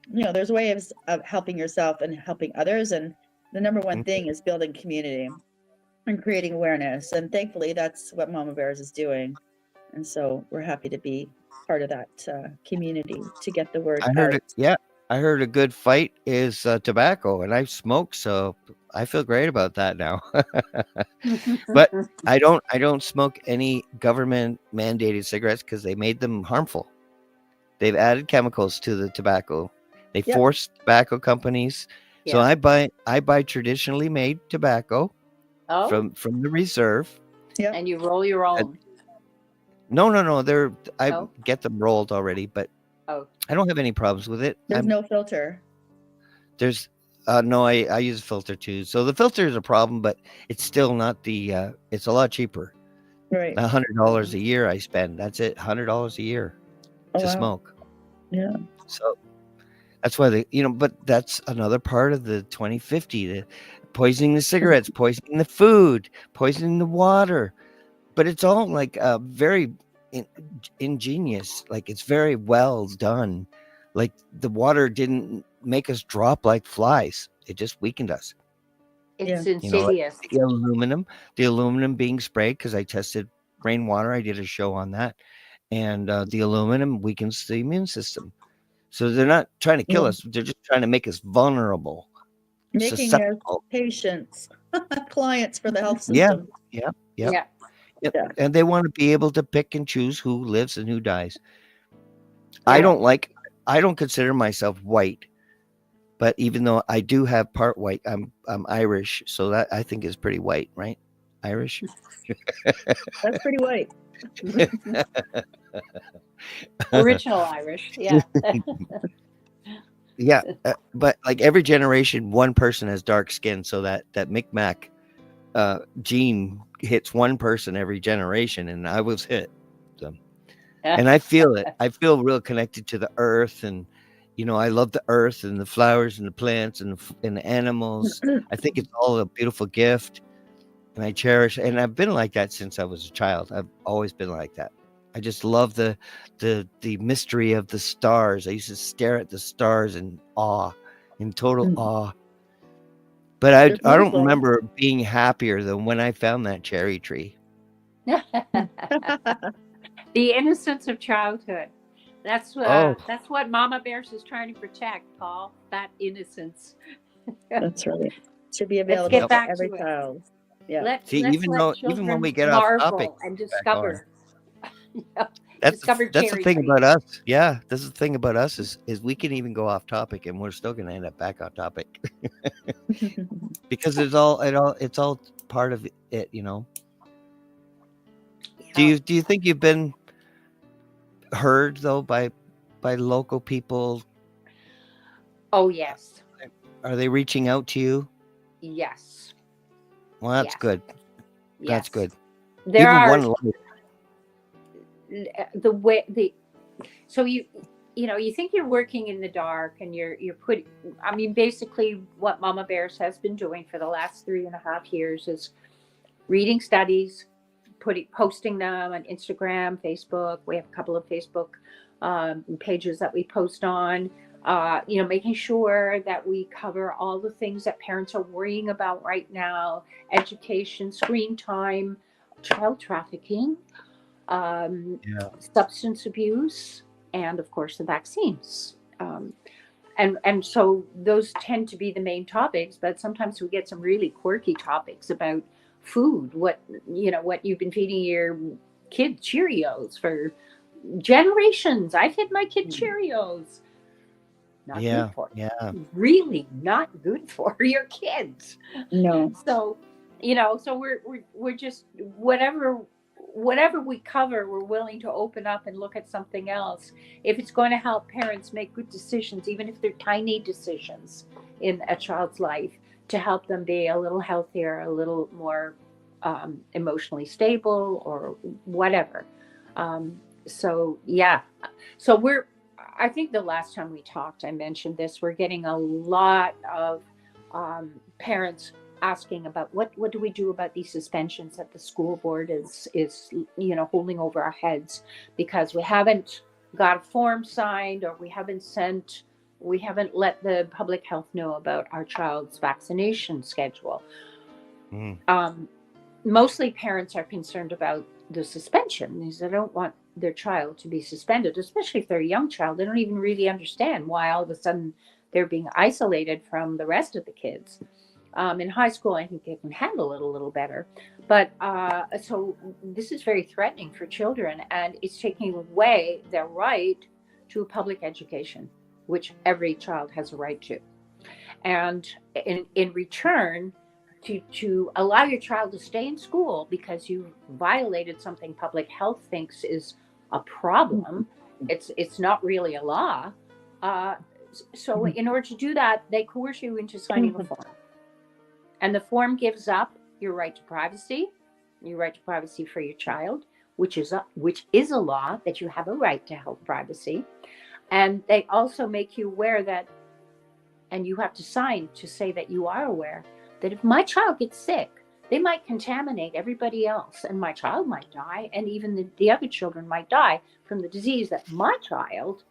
There's ways of helping yourself and helping others, and the number one thing is building community and creating awareness. And thankfully, that's what Mama Bears is doing. And so we're happy to be part of that community to get the word I heard out. it. Yeah, I heard a good fight is tobacco, and I smoke, so I feel great about that now. But I don't smoke any government mandated cigarettes because they made them harmful. They've added chemicals to the tobacco. They Yep. forced tobacco companies. So Yeah. I buy traditionally made tobacco Oh, from the reserve. Yep. and you roll your own. No. I Oh. get them rolled already, but Oh. I don't have any problems with it. There's no filter. There's no, I use a filter too. So the filter is a problem, but it's still not the it's a lot cheaper. Right. $100 a year I spend. That's it, $100 a year Oh, to wow. smoke. Yeah. So that's why but that's another part of the 2050, the poisoning the cigarettes, poisoning the food, poisoning the water. But it's all like very ingenious. Like it's very well done. Like the water didn't make us drop like flies. It just weakened us. It's Yeah. insidious. The aluminum being sprayed, because I tested rainwater. I did a show on that. And the aluminum weakens the immune system. So they're not trying to kill Yeah. us. They're just trying to make us vulnerable, Making us susceptible. patients, clients for the health Yeah. system. Yep. Yeah. Yeah. And they want to be able to pick and choose who lives and who dies. Yeah. I don't consider myself white, but even though I do have part white, I'm Irish, so that I think is pretty white, right? Irish. That's pretty white. Original Irish. Yeah. Yeah, but like every generation, one person has dark skin, so that Micmac gene hits one person every generation, and I was hit. So, and I feel it. I feel real connected to the earth, and I love the earth and the flowers and the plants and the animals. I think it's all a beautiful gift, and I cherish. And I've been like that since I was a child. I've always been like that. I just love the mystery of the stars. I used to stare at the stars in awe, in total awe. But I They're don't beautiful. remember being happier than when I found that cherry tree. The innocence of childhood. That's what Mama Bears is trying to protect, Paul. That innocence. That's right. Should be Let's available get for back every to it. child. Yeah. Let's See, let even when children we get off topic, marvel and back on. discover. That's Discover the cherry thing trees. about us. Yeah, this is the thing about us is we can even go off topic and we're still going to end up back on topic because it's all part of it. Do you think you've been heard though by local people? Oh yes, Are they reaching out to you? yes, Well, that's Yes. good. yes. That's good. There Even are one life. so you think you're working in the dark and you're putting. I mean, basically, what Mama Bears has been doing for the last 3.5 years is reading studies, posting them on Instagram, Facebook. We have a couple of Facebook pages that we post on. Making sure that we cover all the things that parents are worrying about right now: education, screen time, child trafficking, Yeah. substance abuse, and of course the vaccines. And so those tend to be the main topics, but sometimes we get some really quirky topics about food. What you've been feeding your kid Cheerios for generations. I fed my kid Cheerios. Not good Yeah. for Yeah. you. Really not good for your kids. No. So, so we're just whatever we cover, we're willing to open up and look at something else if it's going to help parents make good decisions, even if they're tiny decisions in a child's life, to help them be a little healthier, a little more emotionally stable, or whatever. So yeah, so I think the last time we talked, I mentioned this. We're getting a lot of parents asking about what do we do about these suspensions that the school board is holding over our heads, because we haven't got a form signed, or we haven't let the public health know about our child's vaccination schedule. Mm. Mostly parents are concerned about the suspension, because they don't want their child to be suspended, especially if they're a young child. They don't even really understand why all of a sudden they're being isolated from the rest of the kids. In high school, I think they can handle it a little better. But so this is very threatening for children, and it's taking away their right to a public education, which every child has a right to. And in return, to allow your child to stay in school because you violated something public health thinks is a problem, it's not really a law. So in order to do that, they coerce you into signing a form. And the form gives up your right to privacy, for your child, which is a law, that you have a right to health privacy. And they also make you aware that, and you have to sign to say that you are aware that if my child gets sick, they might contaminate everybody else, and my child might die, and even the other children might die from the disease that my child,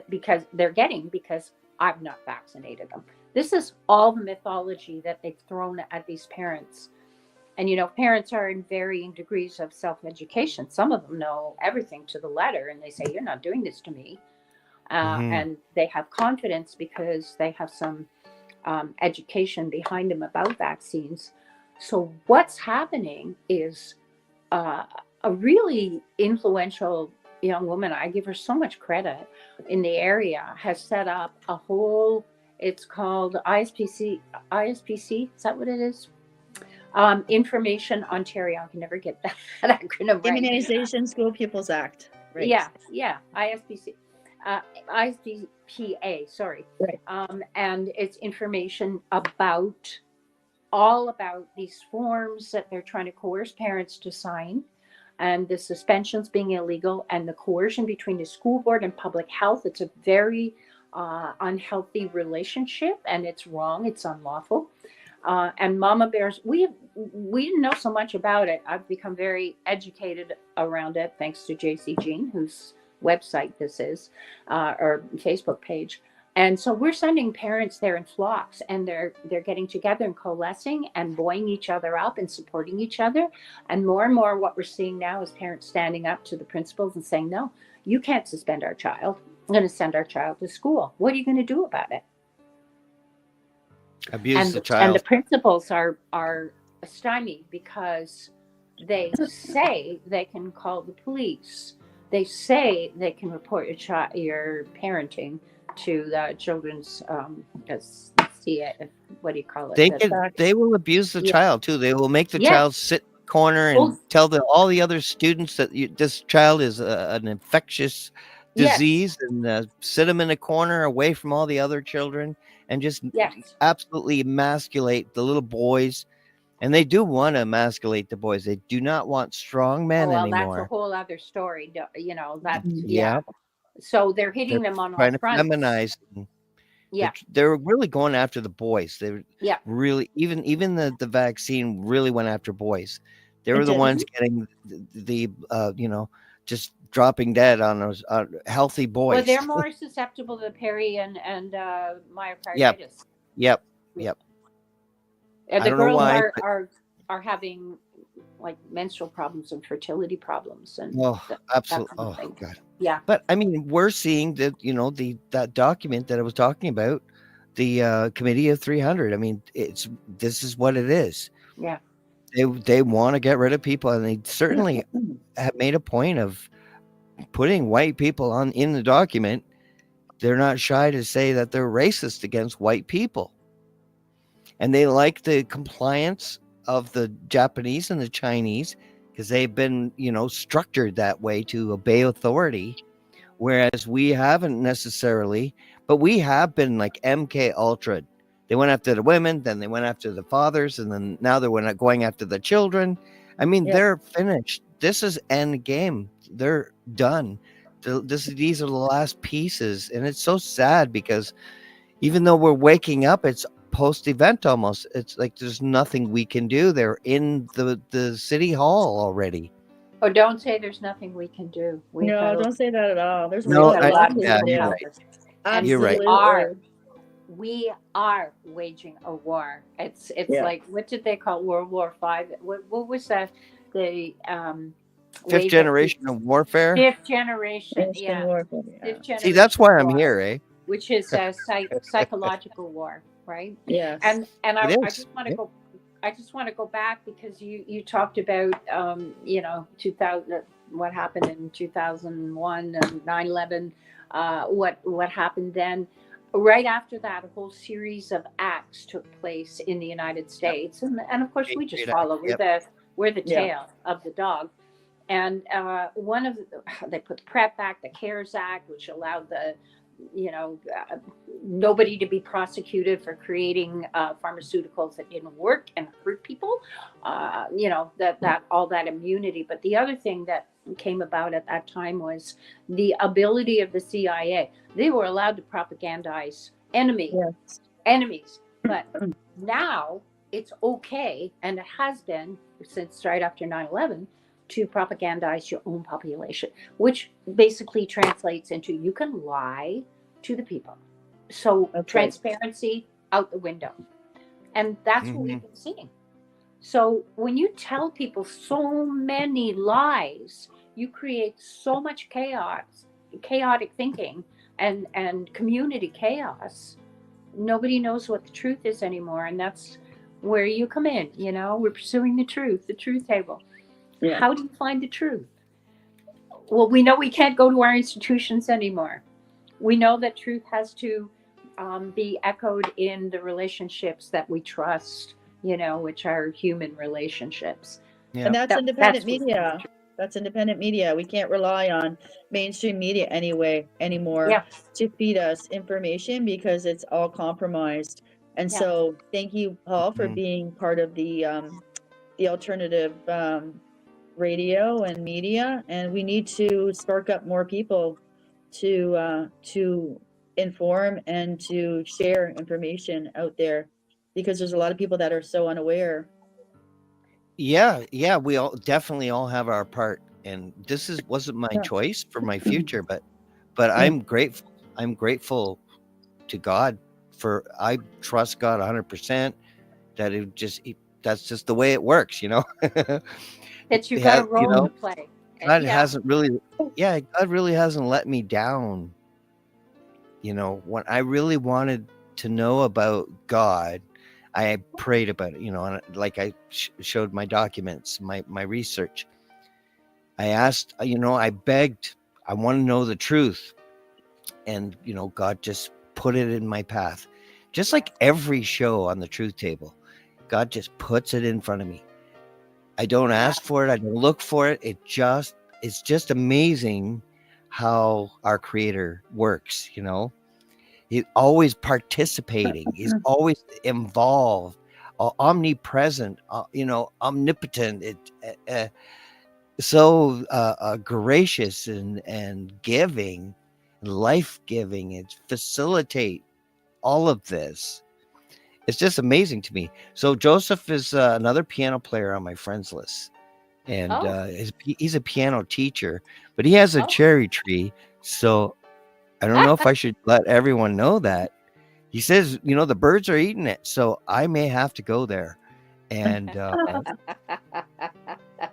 because they're getting, because I've not vaccinated them. This is all the mythology that they've thrown at these parents. And, parents are in varying degrees of self-education. Some of them know everything to the letter, and they say, you're not doing this to me. And they have confidence because they have some education behind them about vaccines. So what's happening is a really influential young woman, I give her so much credit, in the area, has set up a whole, it's called ISPC, is that what it is? Information Ontario. I can never get that acronym right. Immunization School Pupils Act. Right. Yeah, ISPC. ISPPA, sorry. Right. And it's information all about these forms that they're trying to coerce parents to sign, and the suspensions being illegal, and the coercion between the school board and public health. It's a very unhealthy relationship, and it's wrong. It's unlawful. And Mama Bears, we didn't know so much about it. I've become very educated around it thanks to JC Jean, whose website this is, or Facebook page. And so we're sending parents there in flocks, and they're getting together and coalescing and buoying each other up and supporting each other. And more what we're seeing now is parents standing up to the principals and saying, no, you can't suspend our child. I'm going to send our child to school. What are you going to do about it? Abuse the child. And the principals are stymied because they say they can call the police. They say they can report your parenting to the children's what do you call it? They will abuse the child too. They will make the child sit in the corner and tell all the other students that this child is an infectious disease, and sit them in a corner away from all the other children, and just absolutely emasculate the little boys. And they do want to emasculate the boys. They do not want strong men anymore. That's a whole other story. So they're hitting them on all fronts. Trying to feminize. They're really going after the boys. They really, even the vaccine really went after boys. They were the ones getting the just dropping dead on those healthy boys. Well, they're more susceptible to peri and myocarditis. Yep. And the girls are having like menstrual problems and fertility problems and Oh, that absolutely. kind of Oh thing. God. Yeah. But I mean, we're seeing that, that document that I was talking about, the Committee of 300. I mean, this is what it is. Yeah. They want to get rid of people, and they certainly have made a point of putting white people in the document. They're not shy to say that they're racist against white people, and they like the compliance of the Japanese and the Chinese because they've been, structured that way to obey authority. Whereas we haven't necessarily, but we have been like MK Ultra. They went after the women, then they went after the fathers, and then now they're going after the children. I mean, they're finished. This is end game. They're done. These are the last pieces, and it's so sad because even though we're waking up, it's post-event almost. It's like there's nothing we can do. They're in the city hall already. Oh, don't say there's nothing we can do. No, don't say that at all. There's No, a lot we yeah, can you're do. right. And You're right. we are waging a war. It's like, what did they call World War V? What was that? The Fifth generation of warfare. Fifth generation, yeah. Warfare, Fifth generation. See, that's why I'm war, here, eh? Which is a psychological war, right? Yes. And I just want to go. I just want to go back because you talked about 2000, what happened in 2001 and 9/11, what happened then. Right after that, a whole series of acts took place in the United States, and of course we just follow. We're the tail of the dog. And they put the PrEP Act, the CARES Act, which allowed nobody to be prosecuted for creating pharmaceuticals that didn't work and hurt people. That all that immunity. But the other thing that came about at that time was the ability of the CIA. They were allowed to propagandize enemies, but now it's okay, and it has been since right after 9/11, to propagandize your own population, which basically translates into you can lie to the people. So transparency out the window. And that's what we've been seeing. So when you tell people so many lies, you create so much chaos, chaotic thinking, and community chaos. Nobody knows what the truth is anymore. And that's where you come in. We're pursuing the truth table. Yeah. How do you find the truth? Well, we know we can't go to our institutions anymore. We know that truth has to be echoed in the relationships that we trust, which are human relationships. Yeah. And that's independent media. That's independent media. We can't rely on mainstream media anymore to feed us information because it's all compromised. And so thank you, Paul, for being part of the alternative radio and media, and we need to spark up more people to inform and to share information out there, because there's a lot of people that are so unaware. Yeah, we definitely all have our part, and this wasn't my choice for my future, but I'm grateful. I'm grateful to God I trust God 100% that that's just the way it works, That you got a role to play. God hasn't really, God really hasn't let me down. When I really wanted to know about God, I prayed about it, and like I showed my documents, my research. I asked, I begged, I want to know the truth. And, God just put it in my path. Just like every show on the Truth Table, God just puts it in front of me. I don't ask for it. I don't look for it. It's just amazing how our Creator works, He's always participating. He's always involved, omnipresent, omnipotent. So gracious and giving, life-giving. It facilitate all of this. It's just amazing to me. So Joseph is another piano player on my friends list, and he's a piano teacher, but he has a cherry tree. So I don't know if I should let everyone know that. He says, the birds are eating it, so I may have to go there. And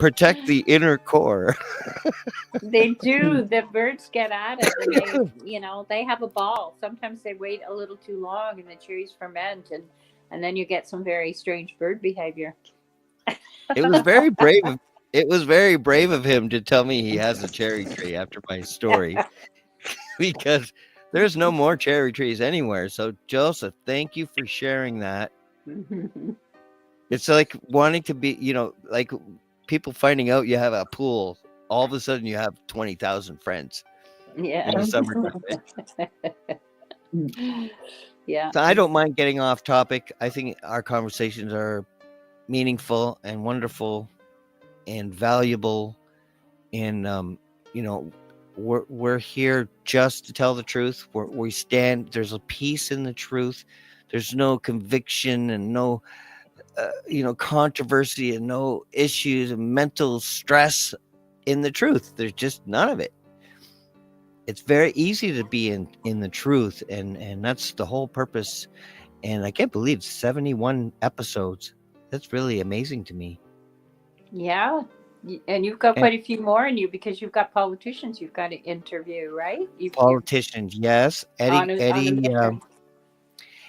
protect the inner core. They do. The birds get at it, and they have a ball. Sometimes they wait a little too long, and the cherries ferment, and then you get some very strange bird behavior. It was very brave. It was very brave of him to tell me he has a cherry tree after my story, because there's no more cherry trees anywhere. So Joseph, thank you for sharing that. It's like wanting to be, like people finding out you have a pool. All of a sudden, you have 20,000 friends in Yeah. the summertime. Yeah. So I don't mind getting off topic. I think our conversations are meaningful and wonderful and valuable. And we're here just to tell the truth. We stand. There's a peace in the truth. There's no conviction and no controversy and no issues and mental stress in the truth. There's just none of it. It's very easy to be in the truth, and that's the whole purpose. And I can't believe 71 episodes. That's really amazing to me. Yeah. And you've got quite a few more in you, because you've got politicians you've got to interview, right? Politicians, yes. Eddie.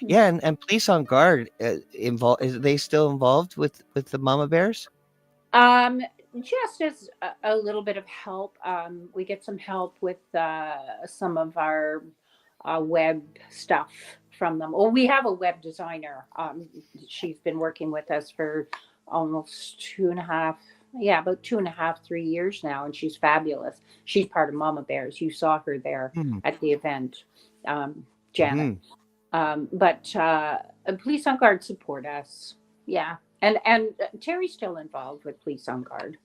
Yeah, and police on guard involved. Is they still involved with the Mama Bears? Just as a little bit of help. We get some help with some of our web stuff from them. Well, we have a web designer. She's been working with us for almost 2.5, 3 years now, and she's fabulous. She's part of Mama Bears. You saw her there at the event, Janet. But Police on Guard support us. Yeah. And Terry's still involved with Police on Guard.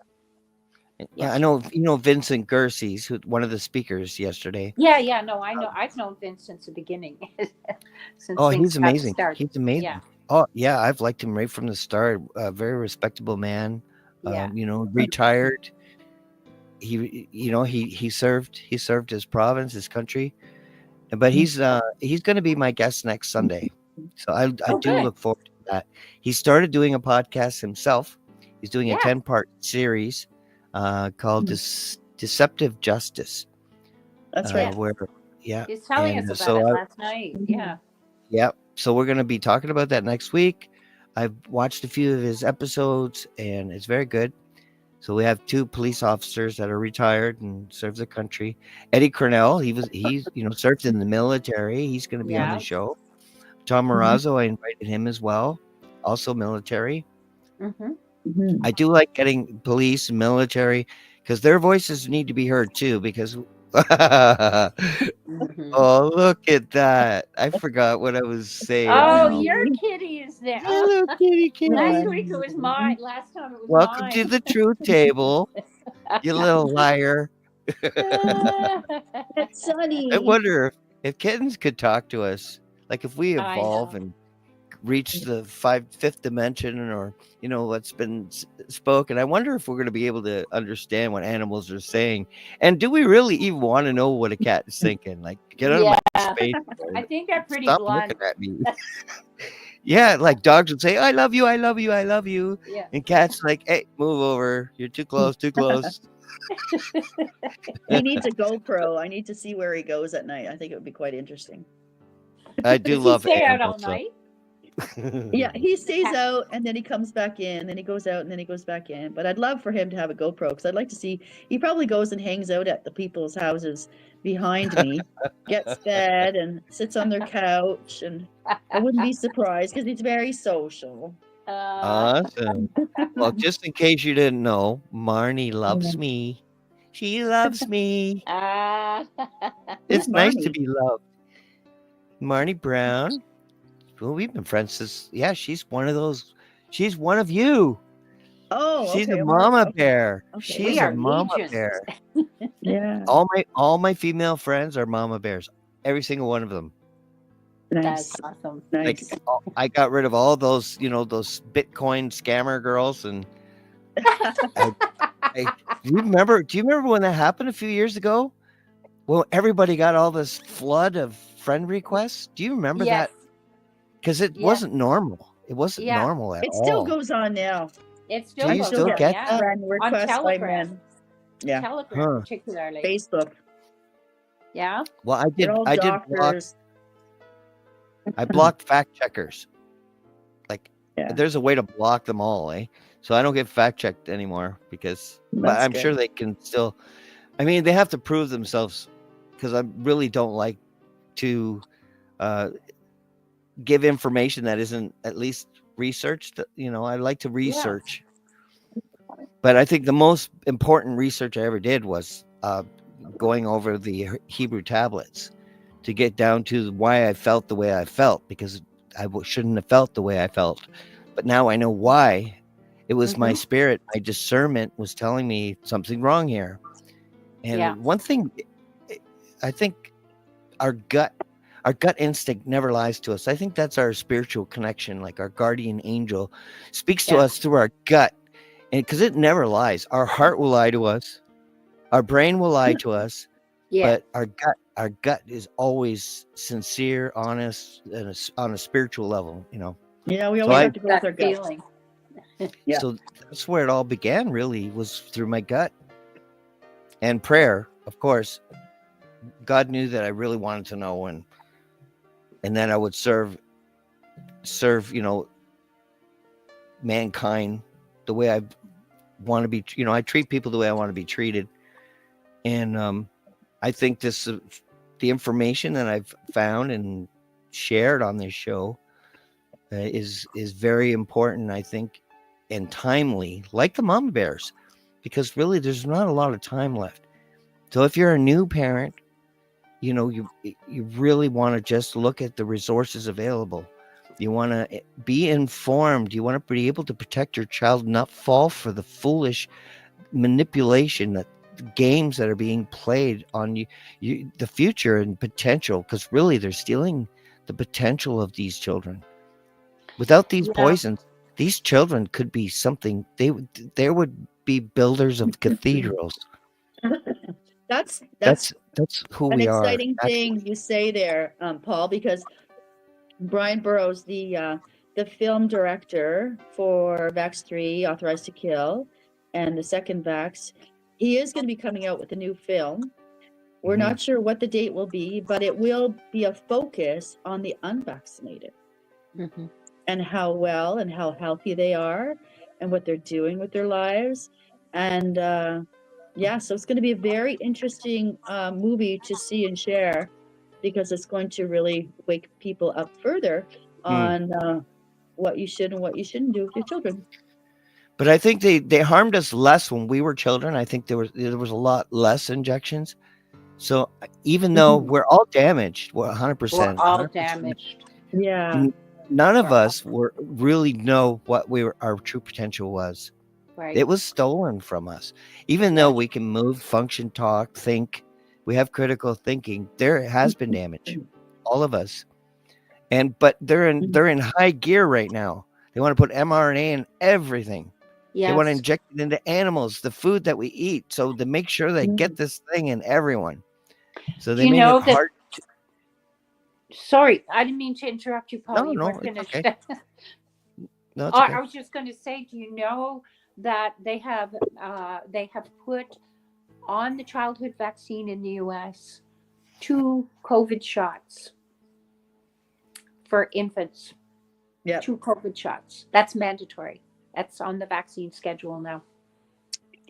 Yeah, I know. Vincent Gersey's one of the speakers yesterday. Yeah. No, I know. I've known Vince since the beginning. He's amazing. He's amazing. Yeah. Oh yeah, I've liked him right from the start. Very respectable man. Yeah. Retired. He served his province, his country. But he's going to be my guest next Sunday. So I do look forward to that. He started doing a podcast himself. He's doing a 10-part series called Deceptive Justice. That's right. He's telling us about it last night. Yeah. Yeah. So we're going to be talking about that next week. I've watched a few of his episodes, and it's very good. So we have 2 police officers that are retired and serve the country. Eddie Cornell, he served in the military. He's going to be on the show. Tom Marazzo, I invited him as well, also military. I do like getting police and military because their voices need to be heard too. Because oh, look at that! I forgot what I was saying. Oh, your kitty is there. Hello, kitty. Last week it was mine. Last time it was Welcome mine. to the truth table, you little liar. That's Sunny. I wonder if kittens could talk to us, like if we evolve and reach the fifth dimension, or what's been spoken. I wonder if we're going to be able to understand what animals are saying, and do we really even want to know what a cat is thinking? Like, get out of my space. I think they're pretty Stop blunt. looking at me. Yeah, like dogs would say, "I love you, I love you, I love you," and cats like, "Hey, move over. You're too close, too close." He needs a GoPro. I need to see where he goes at night. I think it would be quite interesting. I do Does love he stay out all animals. night? Yeah, he stays out and then he comes back in, then he goes out and then he goes back in. But I'd love for him to have a GoPro because I'd like to see. He probably goes and hangs out at the people's houses behind me, gets fed and sits on their couch, and I wouldn't be surprised because he's very social. Awesome. Well, just in case you didn't know, Marnie loves me. She loves me. It's nice to be loved. Marnie Brown. Well, we've been friends since, she's one of those. She's one of you. Oh, she's okay. a mama bear. Okay. She's a mama bear. Yeah. All my female friends are mama bears. Every single one of them. Nice. That's awesome. Nice. Like, I got rid of all those, those Bitcoin scammer girls, and do you remember when that happened a few years ago? Well, everybody got all this flood of friend requests. Do you remember that? Because it wasn't normal. It wasn't normal at all. It still goes on now. It Do still you I goes still still on, get get yeah. that? friend On requests by Telegram, men. Yeah. Telegram Huh. particularly. Facebook. Yeah. Well, They're all I did block. doctors. I blocked fact checkers. Like, Yeah, there's a way to block them all, eh? So I don't get fact checked anymore but that's I'm sure good. they can still. I mean, they have to prove themselves because I really don't like to uh, give information that isn't at least researched. I like to Yeah. research, but I think the most important research I ever did was going over the Hebrew tablets to get down to why I felt the way I felt, because shouldn't have felt the way I felt. But now I know why. It was my Hmm. spirit, my discernment was telling me something wrong here. Yeah. And one thing, I think our gut instinct never lies to us. I think that's our spiritual connection, like our guardian angel speaks to Yeah. us through our gut. And because it never lies, our heart will lie to us, our brain will lie to us, Yeah. but our gut is always sincere, honest, and on a spiritual level. Yeah, we So always It's have to go with that our guts. feeling. Yeah. so that's where it all began. Really, was through my gut and prayer. Of course, God knew that I really wanted to know, and then I would serve mankind the way I want to be. I treat people the way I want to be treated, and I think the information that I've found and shared on this show is very important, I think, and timely, like the mama bears, because really there's not a lot of time left. So if you're a new parent, you really want to just look at the resources available. You want to be informed. You want to be able to protect your child, not fall for the foolish manipulation that games that are being played on the future and potential, because really they're stealing the potential of these children. Without these Yeah. poisons, these children could be something. They would be builders of cathedrals. That's That's who an we are, exciting actually. thing you say there, Paul, because Brian Burrows, the film director for Vax 3, Authorized to Kill, and the second Vax, he is going to be coming out with a new film. We're Mhm. not sure what the date will be, but it will be a focus on the unvaccinated Hmm. and how well and how healthy they are and what they're doing with their lives. And yeah, so it's going to be a very interesting movie to see and share, because it's going to really wake people up further Mm. on what you should and what you shouldn't do with your children. But I think they harmed us less when we were children. I think there was a lot less injections. So even though we're all damaged, we're 100%, We're all 100%. damaged. Yeah. None of We're all, us were really know what our true potential was. right. It was stolen from us. Even though we can move, function, talk, think, we have critical thinking, there has been damage. All of us. But they're in high gear right now. They want to put mRNA in everything. They want to Yes. inject it into animals, the food that we eat, so to make sure they get this thing in everyone. So Do they you made it know that? hard. Sorry, I didn't mean to interrupt you, Paul. No, You no, weren't it's finished. okay. No, it's okay. I was just going to say, do you know that they have put on the childhood vaccine in the U.S. 2 COVID shots for infants? Yeah. 2 COVID shots. That's mandatory. That's on the vaccine schedule now,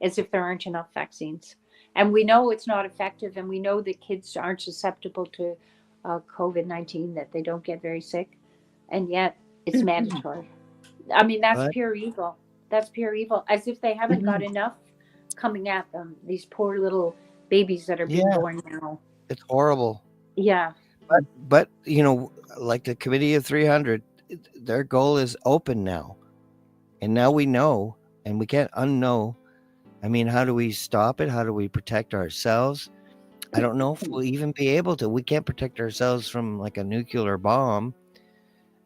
as if there aren't enough vaccines. And we know it's not effective, and we know that kids aren't susceptible to COVID-19, that they don't get very sick, and yet it's mandatory. I mean, that's But pure evil. That's pure evil. As if they haven't got enough coming at them. These poor little babies that are being born now. it's horrible. Yeah. But like the Committee of 300, their goal is open now. And now we know, and we can't unknow. I mean, how do we stop it? How do we protect ourselves? I don't know if we'll even be able to. We can't protect ourselves from like a nuclear bomb.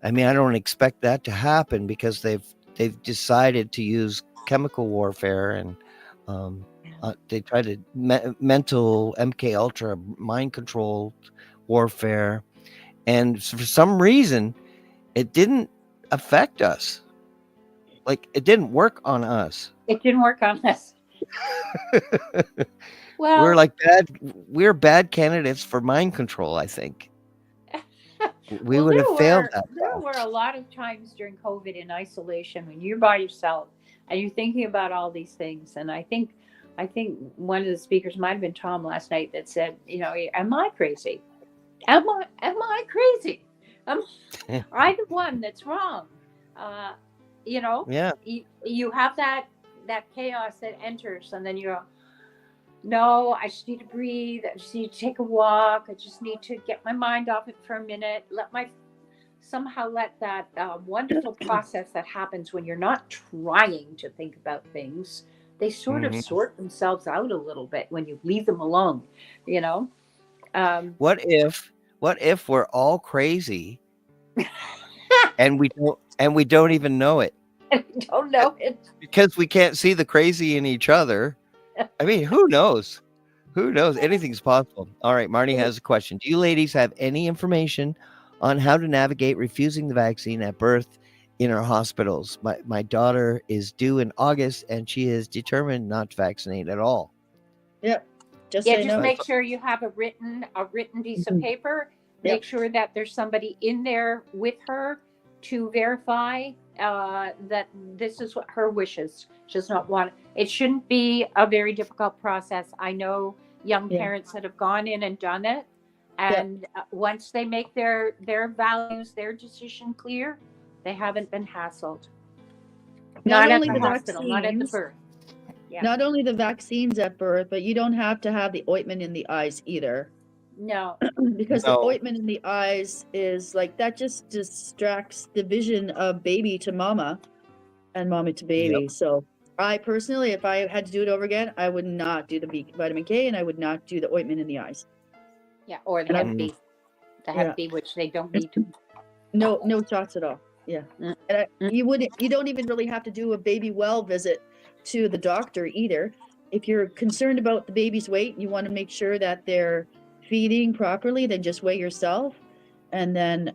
I mean, I don't expect that to happen, because they've decided to use chemical warfare, and they try to mental MK Ultra mind control warfare, and for some reason it didn't affect us. Like it didn't work on us. It didn't work on us. We're Well, like bad. We're bad candidates for mind control. I think we well, would have failed that there were a lot of times during COVID in isolation when you're by yourself and you're thinking about all these things. And I think one of the speakers might have been Tom last night that said, you know, am I crazy? Am I crazy? Am I the one that's wrong? Uh, you know, Yeah. you have that chaos that enters, and then you go, no, I just need to breathe. I just need to take a walk. I just need to get my mind off it for a minute. Somehow let that wonderful process that happens when you're not trying to think about things. They sort of Mhm. sort themselves out a little bit when you leave them alone. You know. Um, What if we're all crazy and we don't even know it I don't know it. because we can't see the crazy in each other? I mean, who knows? Who knows? Anything's possible. All right, Marty has a question. Do you ladies have any information on how to navigate refusing the vaccine at birth in our hospitals? My daughter is due in August and she is determined not to vaccinate at all. Yep. Just Yeah, say just no. make sure you have a written piece of paper. Yep. Make sure that there's somebody in there with her to verify that this is what her wishes. She does not want it. Shouldn't be a very difficult process. I know young Yeah. parents that have gone in and done it, and once they make their values, their decision clear, they haven't been hassled. Not Not at only the the hospital, not at the vaccines, birth. Yeah. not only the vaccines at birth, but you don't have to have the ointment in the eyes either. No. Because the No. ointment in the eyes is like that just distracts the vision of baby to mama and mommy to baby. So I personally, if I had to do it over again, I would not do the vitamin K and I would not do the ointment in the eyes. Yeah, or the And I- Hep B. The Yeah. Hep B, which they don't need to. No shots at all. Yeah. Mm. And you don't even really have to do a baby well visit to the doctor either. If you're concerned about the baby's weight, you want to make sure that they're feeding properly, then just weigh yourself and then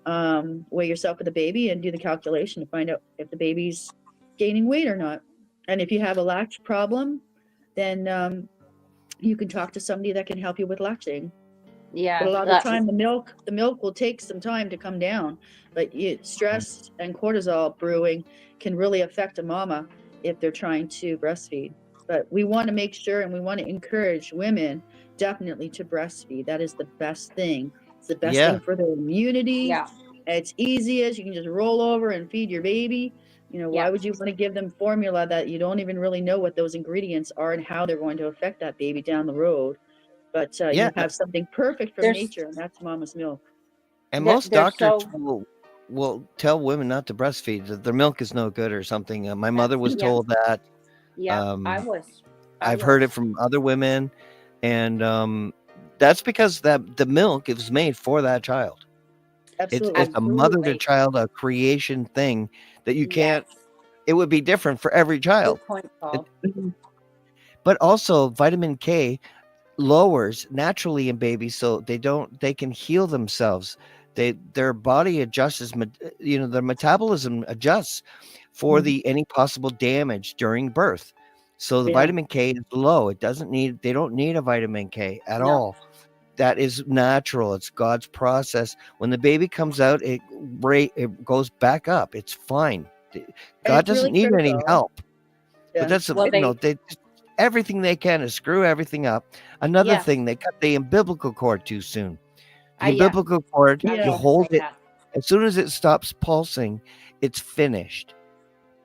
weigh yourself with the baby and do the calculation to find out if the baby's gaining weight or not. And if you have a latch problem, then you can talk to somebody that can help you with latching. Yeah. But a lot of the time, the milk will take some time to come down. But stress and cortisol brewing can really affect a mama if they're trying to breastfeed. But we want to make sure and we want to encourage women definitely to breastfeed. That is the best thing. It's the best thing for their immunity. Yeah. It's easy as you can just roll over and feed your baby. You know, why would you want to give them formula that you don't even really know what those ingredients are and how they're going to affect that baby down the road? But you have something perfect from nature, and that's mama's milk. And most doctors will tell women not to breastfeed, that their milk is no good or something. My mother was told that. Yeah, I've heard it from other women, and that's because the milk is made for that child. Absolutely. It's a mother to child, a creation thing that you can't. It would be different for every child. Good point, Paul. But also, vitamin K lowers naturally in babies, so they can heal themselves. Their body adjusts, their metabolism adjusts for any possible damage during birth. So the vitamin K is low. They don't need a vitamin K at all. That is natural. It's God's process. When the baby comes out, it goes back up. It's fine. God doesn't need any help. But that's they everything they can to screw everything up. Another thing, they cut the umbilical cord too soon. The umbilical cord, you hold it. As soon as it stops pulsing, it's finished.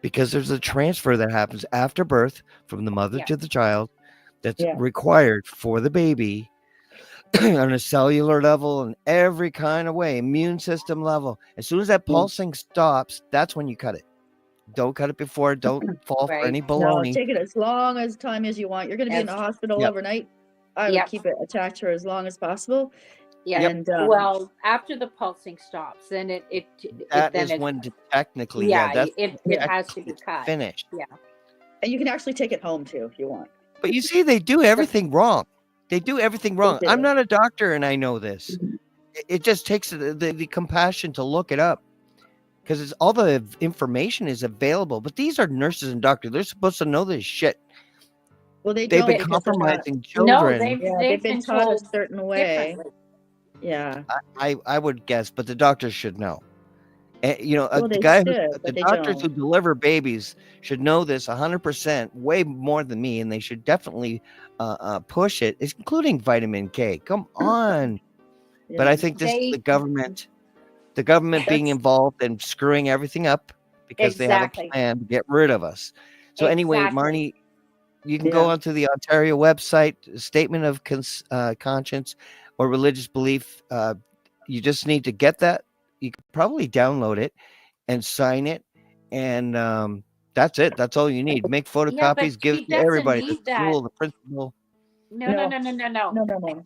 Because there's a transfer that happens after birth from the mother to the child that's required for the baby on a cellular level and every kind of way, immune system level. As soon as that pulsing stops, that's when you cut it. Don't cut it before. Don't fall for any baloney. No, take it as long as time as you want. You're going to be in the hospital overnight. I would keep it attached for as long as possible. Yeah. And well, after the pulsing stops, then it is when technically, it has to be cut. Finished. Yeah. And you can actually take it home too if you want. But you see, they do everything wrong. They do everything wrong. I'm not a doctor, and I know this. It just takes the compassion to look it up. because it's all the information is available. But these are nurses and doctors. They're supposed to know this shit. Well, they They've don't been They, because they're not. compromising no, children. Yeah, they've they've been been taught a told certain way. differently. Yeah. I would guess, but the doctors should know. You know, Well, the they guy who, should, the but they doctors who don't. deliver babies should know this 100%, way more than me, and they should definitely push it, including vitamin K. Come on. But I Yeah. think this is They the government being That's involved and screwing everything up because they have a exactly, plan to get rid of us. So anyway, exactly. Marnie, you can go yeah. onto the Ontario website, statement of conscience or religious belief. You just need to get that. You could probably download it and sign it, and that's it. That's all you need. Make Yeah, but photocopies, give it she to doesn't everybody, the need that. school, the principal. No, no, No, no, no, no, no. no, no, no.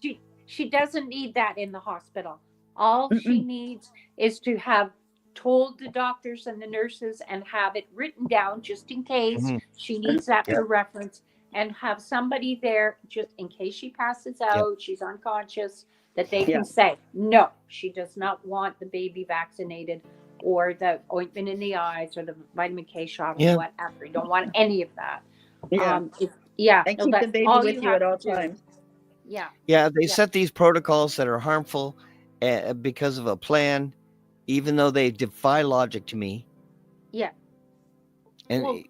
She doesn't need that in the hospital. All she Mm-mm. needs is to have told the doctors and the nurses and have it written down just in case Mhm. she needs that Yep, for reference, and have somebody there just in case she passes yep. out, she's unconscious, that they Yeah. can say, no, she does not want the baby vaccinated or the ointment in the eyes or the vitamin K shot or Yeah. whatever. You don't want any of that. Yeah. Yeah, And no, keep the that's baby all with you you at have all to do. times. Yeah, Yeah, they yeah, set these protocols that are harmful because of a plan, even though they defy logic to me. yeah. And Well,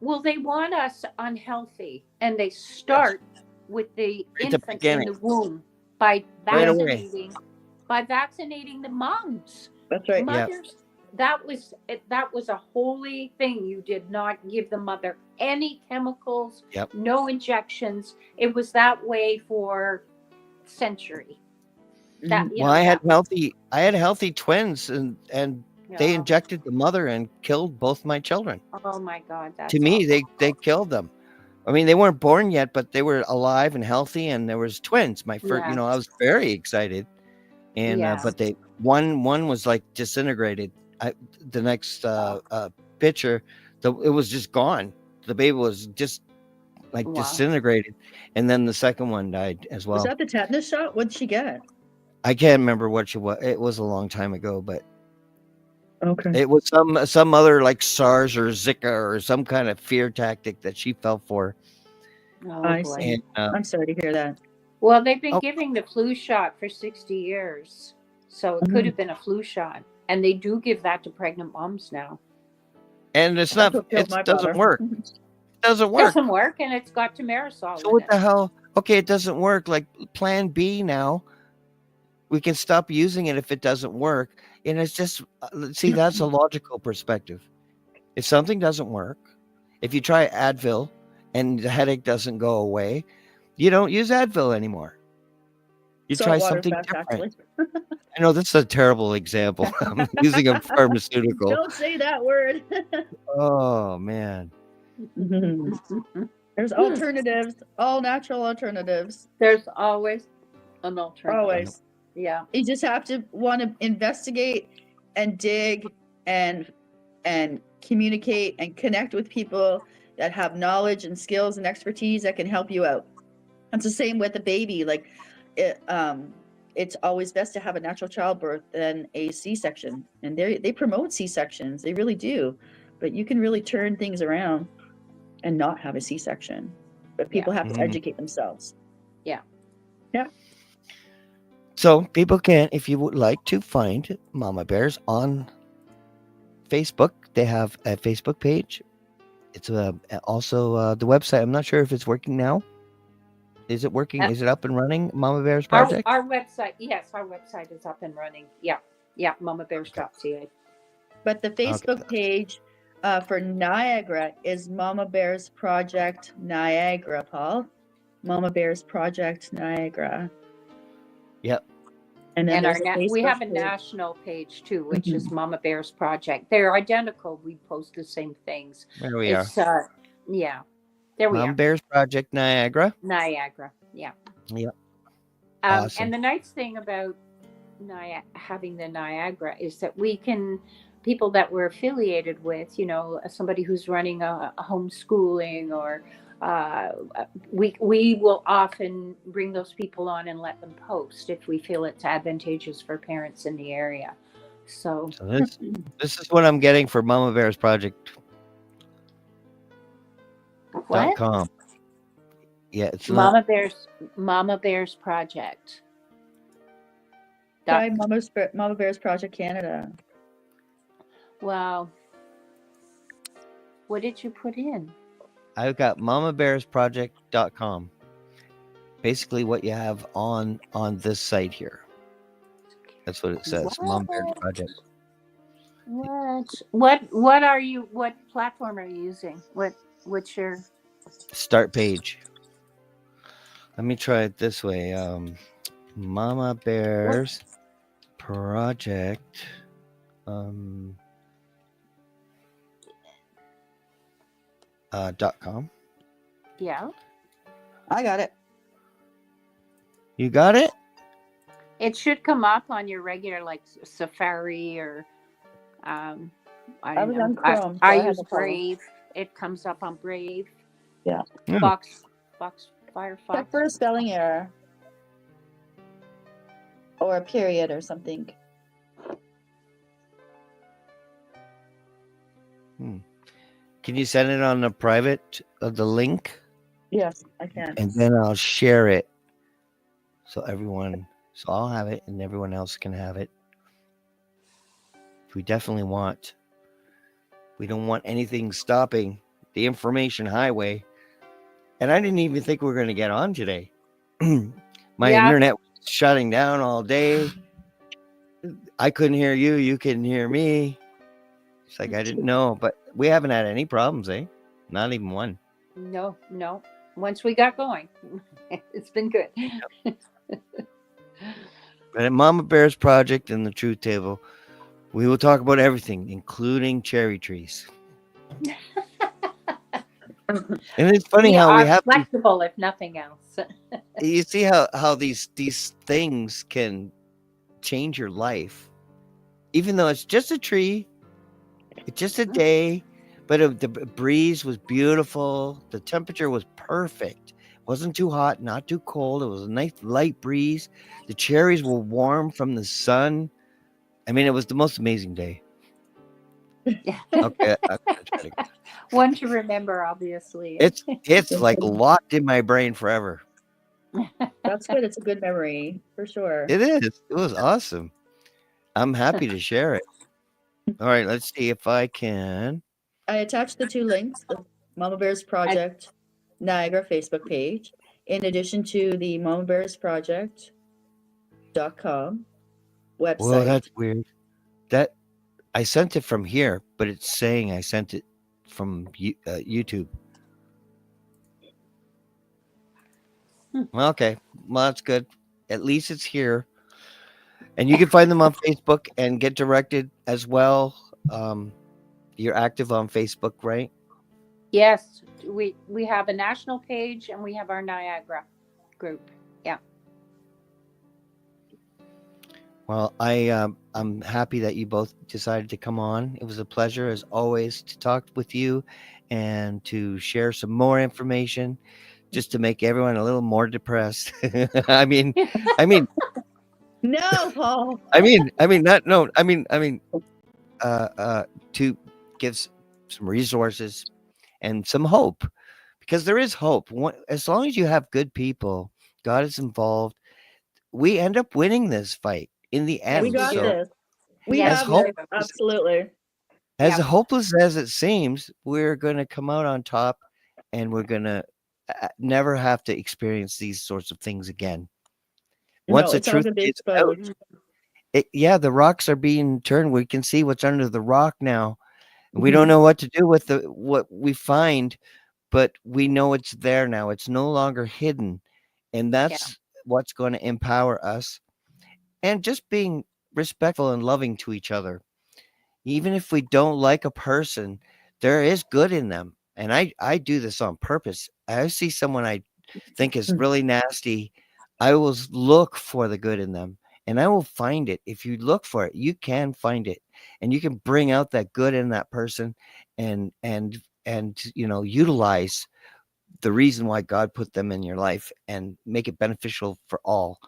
well, they want us unhealthy, and they yes, start with the right at the infant in beginning, the womb by right Yeah. away. vaccinating the moms, That's right. Yeah, mothers. That was a holy thing. You did not give the mother any chemicals, yep. no injections. It was that way for century. That Mhm. Well, I had that was healthy twins, and they yeah. injected the mother and killed both my children. Oh my God, To that's me, they awful. killed them. I mean, they weren't born yet, but they were alive and healthy, and there was twins. My first, Yeah, I was very excited, and yeah. but they one was like disintegrated. The next Wow. picture, it was just gone. The baby was just like Wow. disintegrated, and then the second one died as Was well. that the tetanus shot? What'd she get? I can't remember what she was. It was a long time ago, but Okay. it was some other like SARS or Zika or some kind of fear tactic that she fell for. Oh I boy. see. And I'm sorry to hear that. Well, they've been oh, giving the flu shot for 60 years. So it could Mhm. have been a flu shot. And they do give that to pregnant moms now. and it's That's not. what killed It my doesn't father. work. It doesn't work. Doesn't work, and it's got Tamarisol So in what it. the hell? Okay, it doesn't work. Like Plan B now. We can stop using it if it doesn't work. And it's just see, that's a logical perspective. If something doesn't work, if you try Advil and the headache doesn't go away, you don't use Advil anymore. You try Salt water's something best, different. actually. I know this is a terrible example. I'm using a pharmaceutical. Don't say that word. Oh man. There's alternatives, all natural alternatives. There's always an alternative. Always. Yeah. You just have to want to investigate and dig and communicate and connect with people that have knowledge and skills and expertise that can help you out. It's the same with a baby. Like it's always best to have a natural childbirth than a C-section. And they promote C-sections. They really do. But you can really turn things around and not have a C-section. But people have to Mhm. educate themselves. Yeah. Yeah. So people can, if you would like to find Mama Bears on Facebook, they have a Facebook page. It's also the website. I'm not sure if it's working now. Is it working? Is it up and running? Mama Bears Project? Our website, yes, our website is up and running. Yeah. Yeah, mamabears.ca. But the Facebook page for Niagara is Mama Bears Project Niagara, Paul. Mama Bears Project Niagara. Yep. And then And there's a we Facebook have a page. national page too, which is Mama Bears Project. They're identical. We post the same things. There we are. Yeah. There we Mama are. Bears Project Niagara. Niagara. Yeah. Yep. Awesome. And the nice thing about having the Niagara is that we can, people that we're affiliated with, somebody who's running a homeschooling or we will often bring those people on and let them post if we feel it's advantageous for parents in the area. So So this is what I'm getting for Mama Bears Project.com. what? Yeah, it's not Mama Bears Project. Try Mama Bears Project Canada. Wow. What did you put in? I've got mamabearsproject.com. Basically what you have on this site here. That's what it says. Mama Bears Project. What are you? What platform are you using? What's your Start page. Let me try it this way. Mama Bears Project. .com. Yeah. I got it. You got it? It should come up on your regular like Safari or I was don't on know. Chrome, so I I had use no problem. Brave. It comes up on Brave. Yeah. Fox Firefox. Check for a spelling error. Or a period or something. Can you send it on the private of the link? Yes, I can. And then I'll share it so I'll have it and everyone else can have it. We don't want anything stopping the information highway. And I didn't even think we were going to get on today. My internet was shutting down all day. I couldn't hear you. You couldn't hear me. It's like I didn't know, but we haven't had any problems, eh? Not even one. No. Once we got going, it's been good. But at Mama Bear's Project and the Truth Table, we will talk about everything, including cherry trees. And it's funny how we have flexible, if nothing else. You see how these things can change your life, even though it's just a tree, it's just a day. But the breeze was beautiful. The temperature was perfect. It wasn't too hot, not too cold. It was a nice light breeze. The cherries were warm from the sun. I mean, it was the most amazing day. Yeah. Okay, I'm gonna try to. One to remember, obviously. It's like locked in my brain forever. That's good. It's a good memory for sure. It is. It was awesome. I'm happy to share it. All right, let's see if I can. I attached the two links, the Mama Bears Project Niagara Facebook page, in addition to the mamabearsproject.com website. Whoa, that's weird. That I sent it from here, but it's saying I sent it from YouTube. Okay, well that's good. At least it's here, and you can find them on Facebook and get directed as well. You're active on Facebook, right? Yes, we have a national page and we have our Niagara group. Yeah. Well, I'm happy that you both decided to come on. It was a pleasure, as always, to talk with you and to share some more information, just to make everyone a little more depressed. I mean, no, Paul. To give some resources and some hope, because there is hope. As long as you have good people, God is involved, we end up winning this fight in the end. We got this. We Yes, have this. Absolutely. As hopeless as it seems, we're going to come out on top, and we're going to never have to experience these sorts of things again. Once the truth is out, the rocks are being turned. We can see what's under the rock now. We don't know what to do with what we find, but we know it's there now. It's no longer hidden, and that's what's going to empower us. And just being respectful and loving to each other. Even if we don't like a person, there is good in them. And I do this on purpose. I see someone I think is really nasty, I will look for the good in them, and I will find it. If you look for it, you can find it, and you can bring out that good in that person, and utilize the reason why God put them in your life and make it beneficial for all.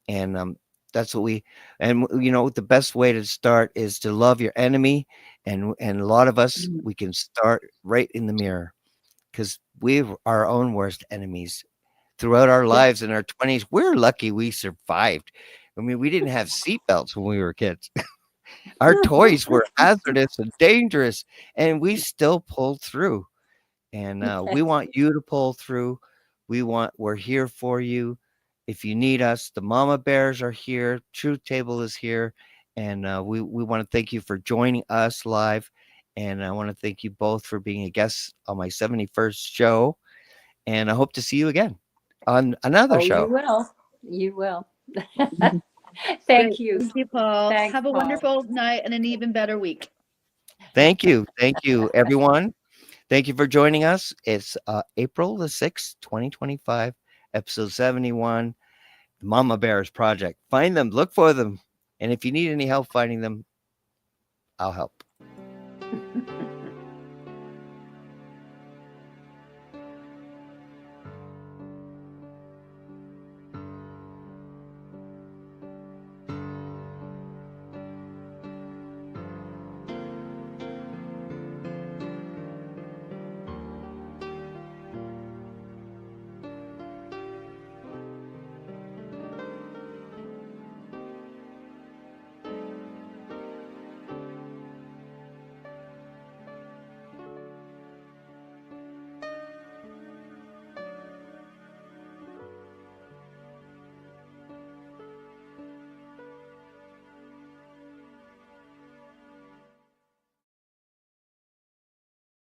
And That's what we, and the best way to start is to love your enemy. And a lot of us, Mhm. we can start right in the mirror, because we're our own worst enemies throughout our Yeah. lives in our 20s. We're lucky we survived. I mean, we didn't have seatbelts when we were kids. Our toys were hazardous and dangerous, and we still pulled through. And we want you to pull through. We're here for you. If you need us, the Mama Bears are here. Truth Table is here. And we want to thank you for joining us live. And I want to thank you both for being a guest on my 71st show. And I hope to see you again on another Oh, you show. will. You will. Mhm. Thank Great. you. Thank you, Paul. Thanks, Have a Paul. wonderful night and an even better week. Thank you. Thank you, everyone. Thank you for joining us. It's April the 6th, 2025, episode 71, the Mama Bears Project. Find them, look for them. And if you need any help finding them, I'll help.